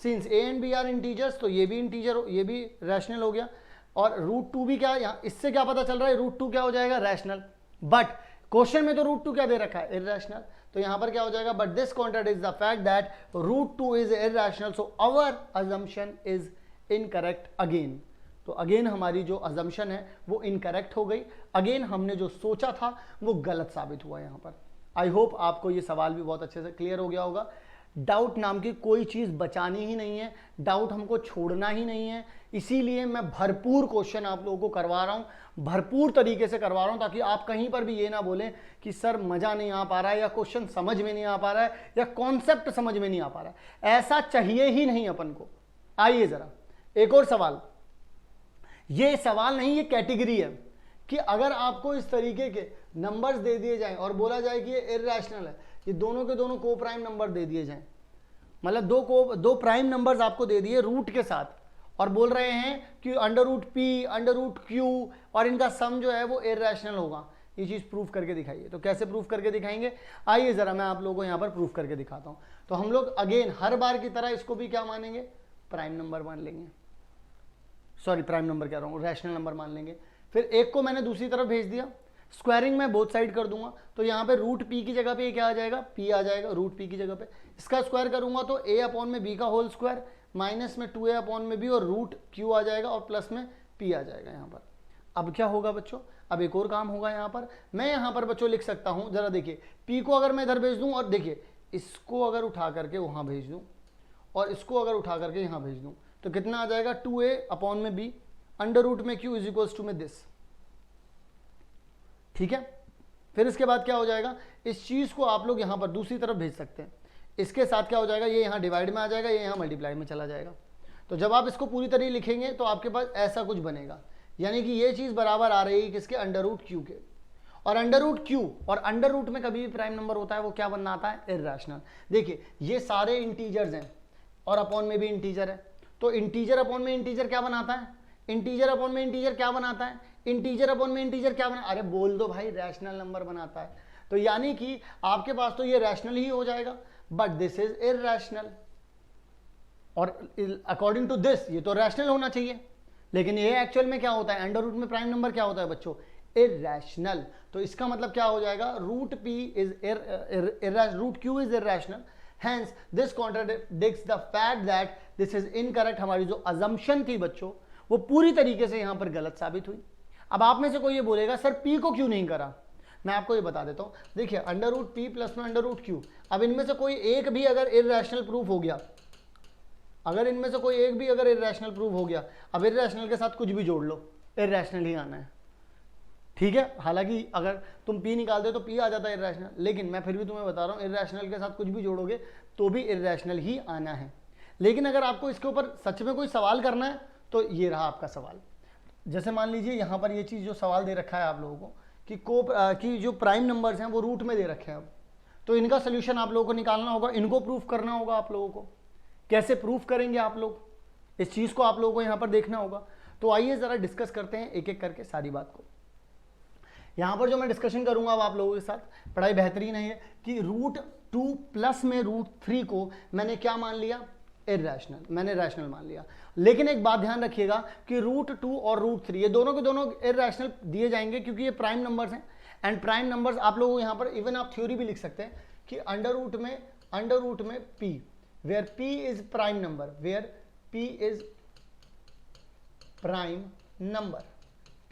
Speaker 1: Since a and b are integers, तो ये भी इंटीजर, ये भी रैशनल हो गया। और √2 भी क्या, यहाँ इससे क्या पता चल रहा है, √2 क्या हो जाएगा, रैशनल। बट क्वेश्चन में तो √2 क्या दे रखा है, इर्रेशनल। तो यहां पर क्या हो जाएगा, but this contradicts the fact that √2 is irrational, so our assumption is incorrect again. तो अगेन हमारी जो अजम्पशन है वो इनकरेक्ट हो गई। अगेन हमने जो सोचा था वो गलत साबित हुआ यहां पर। आई होप आपको ये सवाल भी बहुत अच्छे से क्लियर हो गया होगा। डाउट नाम की कोई चीज़ बचानी ही नहीं है, डाउट हमको छोड़ना ही नहीं है। इसीलिए मैं भरपूर क्वेश्चन आप लोगों को करवा रहा हूं, भरपूर तरीके से करवा रहा हूं, ताकि आप कहीं पर भी ये ना बोलें कि सर मजा नहीं आ पा रहा है, या क्वेश्चन समझ में नहीं आ पा रहा है, या कॉन्सेप्ट समझ में नहीं आ पा रहा है। ऐसा चाहिए ही नहीं अपन को। आइए जरा एक और सवाल, ये सवाल नहीं, ये कैटेगरी है कि अगर आपको इस तरीके के नंबर्स दे दिए जाएं और बोला जाए कि ये इररेशनल है, ये दोनों के दोनों को प्राइम नंबर दे दिए जाएं, मतलब दो प्राइम नंबर्स आपको दे दिए रूट के साथ, और बोल रहे हैं कि under root P, under root Q, और इनका सम जो है वो इररेशनल होगा, ये चीज़ प्रूफ करके दिखाइए। तो कैसे प्रूफ करके दिखाएंगे, आइए ज़रा मैं आप लोगों को यहाँ पर प्रूफ करके दिखाता हूँ। तो हम लोग अगेन हर बार की तरह इसको भी क्या मानेंगे, प्राइम नंबर मान लेंगे, सॉरी प्राइम नंबर कह रहा हूँ, रैशनल नंबर मान लेंगे। फिर एक को मैंने दूसरी तरफ भेज दिया, स्क्वायरिंग में बोथ साइड कर दूंगा, तो यहाँ पे रूट पी की जगह पे क्या आ जाएगा, पी आ जाएगा रूट पी की जगह पे। इसका स्क्वायर करूंगा तो ए अपॉन में बी का होल स्क्वायर माइनस में 2a अपॉन में बी, और रूट क्यू आ जाएगा, और प्लस में पी आ जाएगा यहाँ पर। अब क्या होगा बच्चों, अब एक और काम होगा यहाँ पर, मैं यहाँ पर बच्चों लिख सकता हूँ, जरा देखिए, पी को अगर मैं इधर भेज दूँ, और देखिए इसको अगर उठा करके वहाँ भेज दूँ, और इसको अगर उठा करके यहाँ भेज दूँ, तो कितना आ जाएगा, 2a अपॉन में बी अंडर रूट में क्यू इज इक्वल्स टू में दिस। ठीक है, फिर इसके बाद क्या हो जाएगा, इस चीज को आप लोग यहां पर दूसरी तरफ भेज सकते हैं। इसके साथ क्या हो जाएगा, ये यहां डिवाइड में आ जाएगा, ये यहां मल्टीप्लाई में चला जाएगा। तो जब आप इसको पूरी तरह लिखेंगे तो आपके पास ऐसा कुछ बनेगा, यानी कि ये चीज बराबर आ रही है किसके, अंडर रूट क्यू के। और अंडर रूट क्यू और अंडर रूट में कभी भी प्राइम नंबर होता है वो क्या बनना आता है, इररेशनल। देखिए ये सारे इंटीजर्स हैं और अपॉन में भी इंटीजर है, तो इंटीजर अपॉन में इंटीजर क्या बनाता है, इंटीजर अपॉन में इंटीजर क्या बनाता है, इंटीजर अपॉन में इंटीजर क्या बना, अरे बोल दो भाई, रैशनल नंबर बनाता है। तो यानी कि आपके पास तो ये रैशनल ही हो जाएगा, बट दिस इज इररेशनल, और अकॉर्डिंग टू दिस ये तो रैशनल होना चाहिए, लेकिन ये एक्चुअल में क्या होता है, अंडर रूट में प्राइम नंबर क्या होता है बच्चों, इररेशनल। तो इसका मतलब क्या हो जाएगा, root P is root Q is irrational, hence this contradicts the fact that this is incorrect. हमारी जो अजम्पशन थी बच्चों वो पूरी तरीके से यहां पर गलत साबित हुई। अब आप में से कोई ये बोलेगा सर पी को क्यों नहीं करा, मैं आपको ये बता देता हूं। देखिए अंडर रूट पी प्लस में अंडर रूट क्यू, अब इनमें से कोई एक भी अगर इररेशनल प्रूफ हो गया, अगर इनमें से कोई एक भी अगर इररेशनल प्रूफ हो गया, अब इररेशनल के साथ कुछ भी जोड़ लो, इररेशनल ही आना है। ठीक है, हालांकि अगर तुम पी निकालते तो पी आ जाता है इररेशनल, लेकिन मैं फिर भी तुम्हें बता रहा हूं इररेशनल के साथ कुछ भी जोड़ोगे तो भी इररेशनल ही आना है। लेकिन अगर आपको इसके ऊपर सच में कोई सवाल करना है तो ये रहा आपका सवाल। जैसे मान लीजिए यहाँ पर ये चीज़ जो सवाल दे रखा है आप लोगों को कि जो प्राइम नंबर्स हैं वो रूट में दे रखे हैं, अब तो इनका सोल्यूशन आप लोगों को निकालना होगा, इनको प्रूफ करना होगा आप लोगों को। कैसे प्रूफ करेंगे आप लोग, इस चीज़ को आप लोगों को यहाँ पर देखना होगा। तो आइए ज़रा डिस्कस करते हैं एक एक करके सारी बात को। यहाँ पर जो मैं डिस्कशन करूँगा अब आप लोगों के साथ, पढ़ाई बेहतरीन है कि रूट 2 प्लस में रूट 3 को मैंने क्या मान लिया, इररेशनल, मैंने रैशनल मान लिया। लेकिन एक बात ध्यान रखिएगा कि रूट 2 और रूट 3 ये दोनों के दोनों इररेशनल दिए जाएंगे, क्योंकि ये प्राइम नंबर्स हैं। एंड प्राइम नंबर्स आप लोगों को यहाँ पर इवन आप थ्योरी भी लिख सकते हैं कि अंडर रूट में p, where p is prime number, where p is prime number,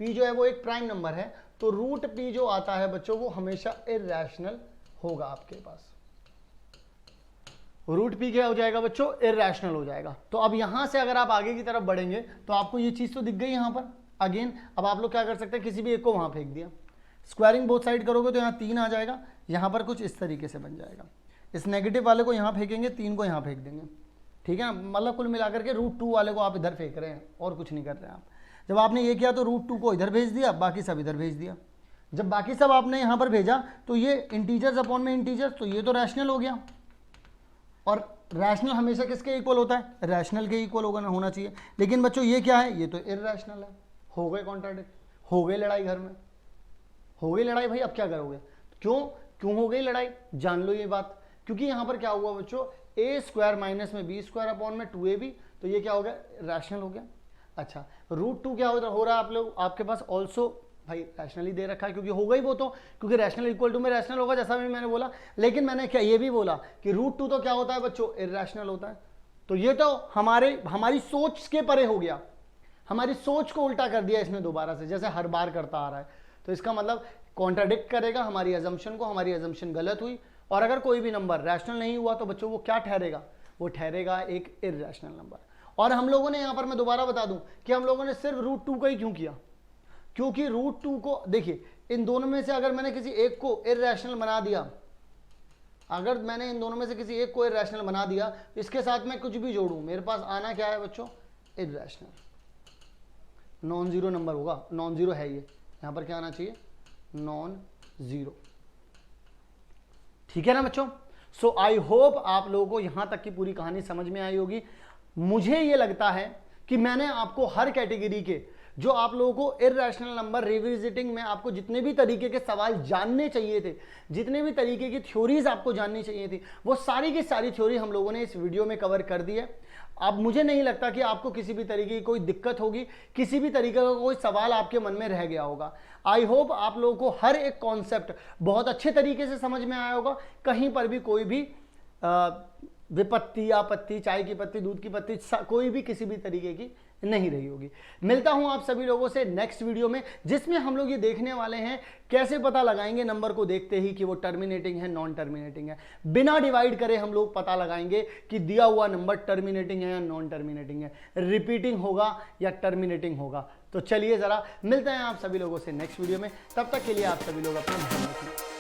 Speaker 1: p जो है वो एक प्राइम नंबर है, तो रूट p जो आता है बच्चों वो हमेशा इररेशनल होगा आपके पास। रूट पी क्या हो जाएगा बच्चों, इररेशनल हो जाएगा। तो अब यहां से अगर आप आगे की तरफ बढ़ेंगे तो आपको ये चीज तो दिख गई यहां पर। अगेन अब आप लोग क्या कर सकते हैं, किसी भी एक को वहां फेंक दिया, स्क्वायरिंग बोथ साइड करोगे तो यहाँ 3 आ जाएगा, यहाँ पर कुछ इस तरीके से बन जाएगा। इस नेगेटिव वाले को यहाँ फेंकेंगे, 3 को यहाँ फेंक देंगे, ठीक है ना। मतलब कुल मिलाकर के रूट 2 वाले को आप इधर फेंक रहे हैं और कुछ नहीं कर रहे हैं आप। जब आपने ये किया तो रूट 2 को इधर भेज दिया, बाकी सब इधर भेज दिया। जब बाकी सब आपने यहाँ पर भेजा तो ये इंटीजर्स अपॉन में इंटीजर्स, तो ये तो रैशनल हो गया। और रैशनल हमेशा किसके इक्वल होता है, रैशनल के इक्वल होना चाहिए। लेकिन बच्चों ये क्या है, ये तो इररेशनल है। हो गए कॉन्ट्राडिक्ट, हो गई लड़ाई, घर में हो गई लड़ाई। भाई अब क्या करोगे, क्यों हो गई लड़ाई, जान लो ये बात। क्योंकि यहाँ पर क्या हुआ बच्चों, ए स्क्वायर माइनस में बी स्क्वायर अपॉन में 2ab, तो ये क्या हो गया, रैशनल हो गया। अच्छा रूट 2 क्या हो रहा है आप लोग, आपके पास ऑल्सो भाई रैशनल ही दे रखा है, क्योंकि हो गई वो तो, क्योंकि रैशनल इक्वल टू में रैशनल होगा, जैसा भी मैंने बोला। लेकिन मैंने क्या ये भी बोला कि रूट 2 तो क्या होता है बच्चों, इररेशनल होता है। तो ये तो हमारी सोच के परे हो गया, हमारी सोच को उल्टा कर दिया इसने दोबारा से, जैसे हर बार करता आ रहा है। तो इसका मतलब कॉन्ट्राडिक्ट करेगा हमारी अजम्पशन को, हमारी अजम्पशन गलत हुई और अगर कोई भी नंबर रैशनल नहीं हुआ तो बच्चों वो क्या ठहरेगा, वो ठहरेगा एक इर्रेशनल नंबर। और हम लोगों ने यहां पर मैं दोबारा बता दूं कि हम लोगों ने सिर्फ √2 का ही क्यों किया, क्योंकि √2 को देखिए इन दोनों में से अगर मैंने किसी एक को इर्रेशनल बना दिया, अगर मैंने इन दोनों में से किसी एक को इर्रेशनल बना दिया, इसके साथ मैं कुछ भी जोड़ूं, मेरे पास आना क्या है बच्चों, इर्रेशनल, नॉन जीरो नंबर होगा, नॉन जीरो है ये, यहां पर क्या आना चाहिए, नॉन जीरो। ठीक है ना बच्चों। सो आई होप आप लोगों को यहां तक की पूरी कहानी समझ में आई होगी। मुझे ये लगता है कि मैंने आपको हर कैटेगरी के जो आप लोगों को इर्रेशनल नंबर रिविजिटिंग में आपको जितने भी तरीके के सवाल जानने चाहिए थे, जितने भी तरीके की थ्योरीज आपको जाननी चाहिए थी, वो सारी की सारी थ्योरी हम लोगों ने इस वीडियो में कवर कर दी है। अब मुझे नहीं लगता कि आपको किसी भी तरीके की कोई दिक्कत होगी, किसी भी तरीके का कोई सवाल आपके मन में रह गया होगा। आई होप आप लोगों को हर एक कॉन्सेप्ट बहुत अच्छे तरीके से समझ में आया होगा, कहीं पर भी कोई भी विपत्ति, आपत्ति, चाय की पत्ती, दूध की पत्ती, कोई भी किसी भी तरीके की नहीं रही होगी। मिलता हूं आप सभी लोगों से नेक्स्ट वीडियो में, जिसमें हम लोग ये देखने वाले हैं कैसे पता लगाएंगे नंबर को देखते ही कि वो टर्मिनेटिंग है, नॉन टर्मिनेटिंग है। बिना डिवाइड करे हम लोग पता लगाएंगे कि दिया हुआ नंबर टर्मिनेटिंग है या नॉन टर्मिनेटिंग है, रिपीटिंग होगा या टर्मिनेटिंग होगा। तो चलिए जरा मिलते हैं आप सभी लोगों से नेक्स्ट वीडियो में, तब तक के लिए आप सभी लोग अपना ध्यान रखिए।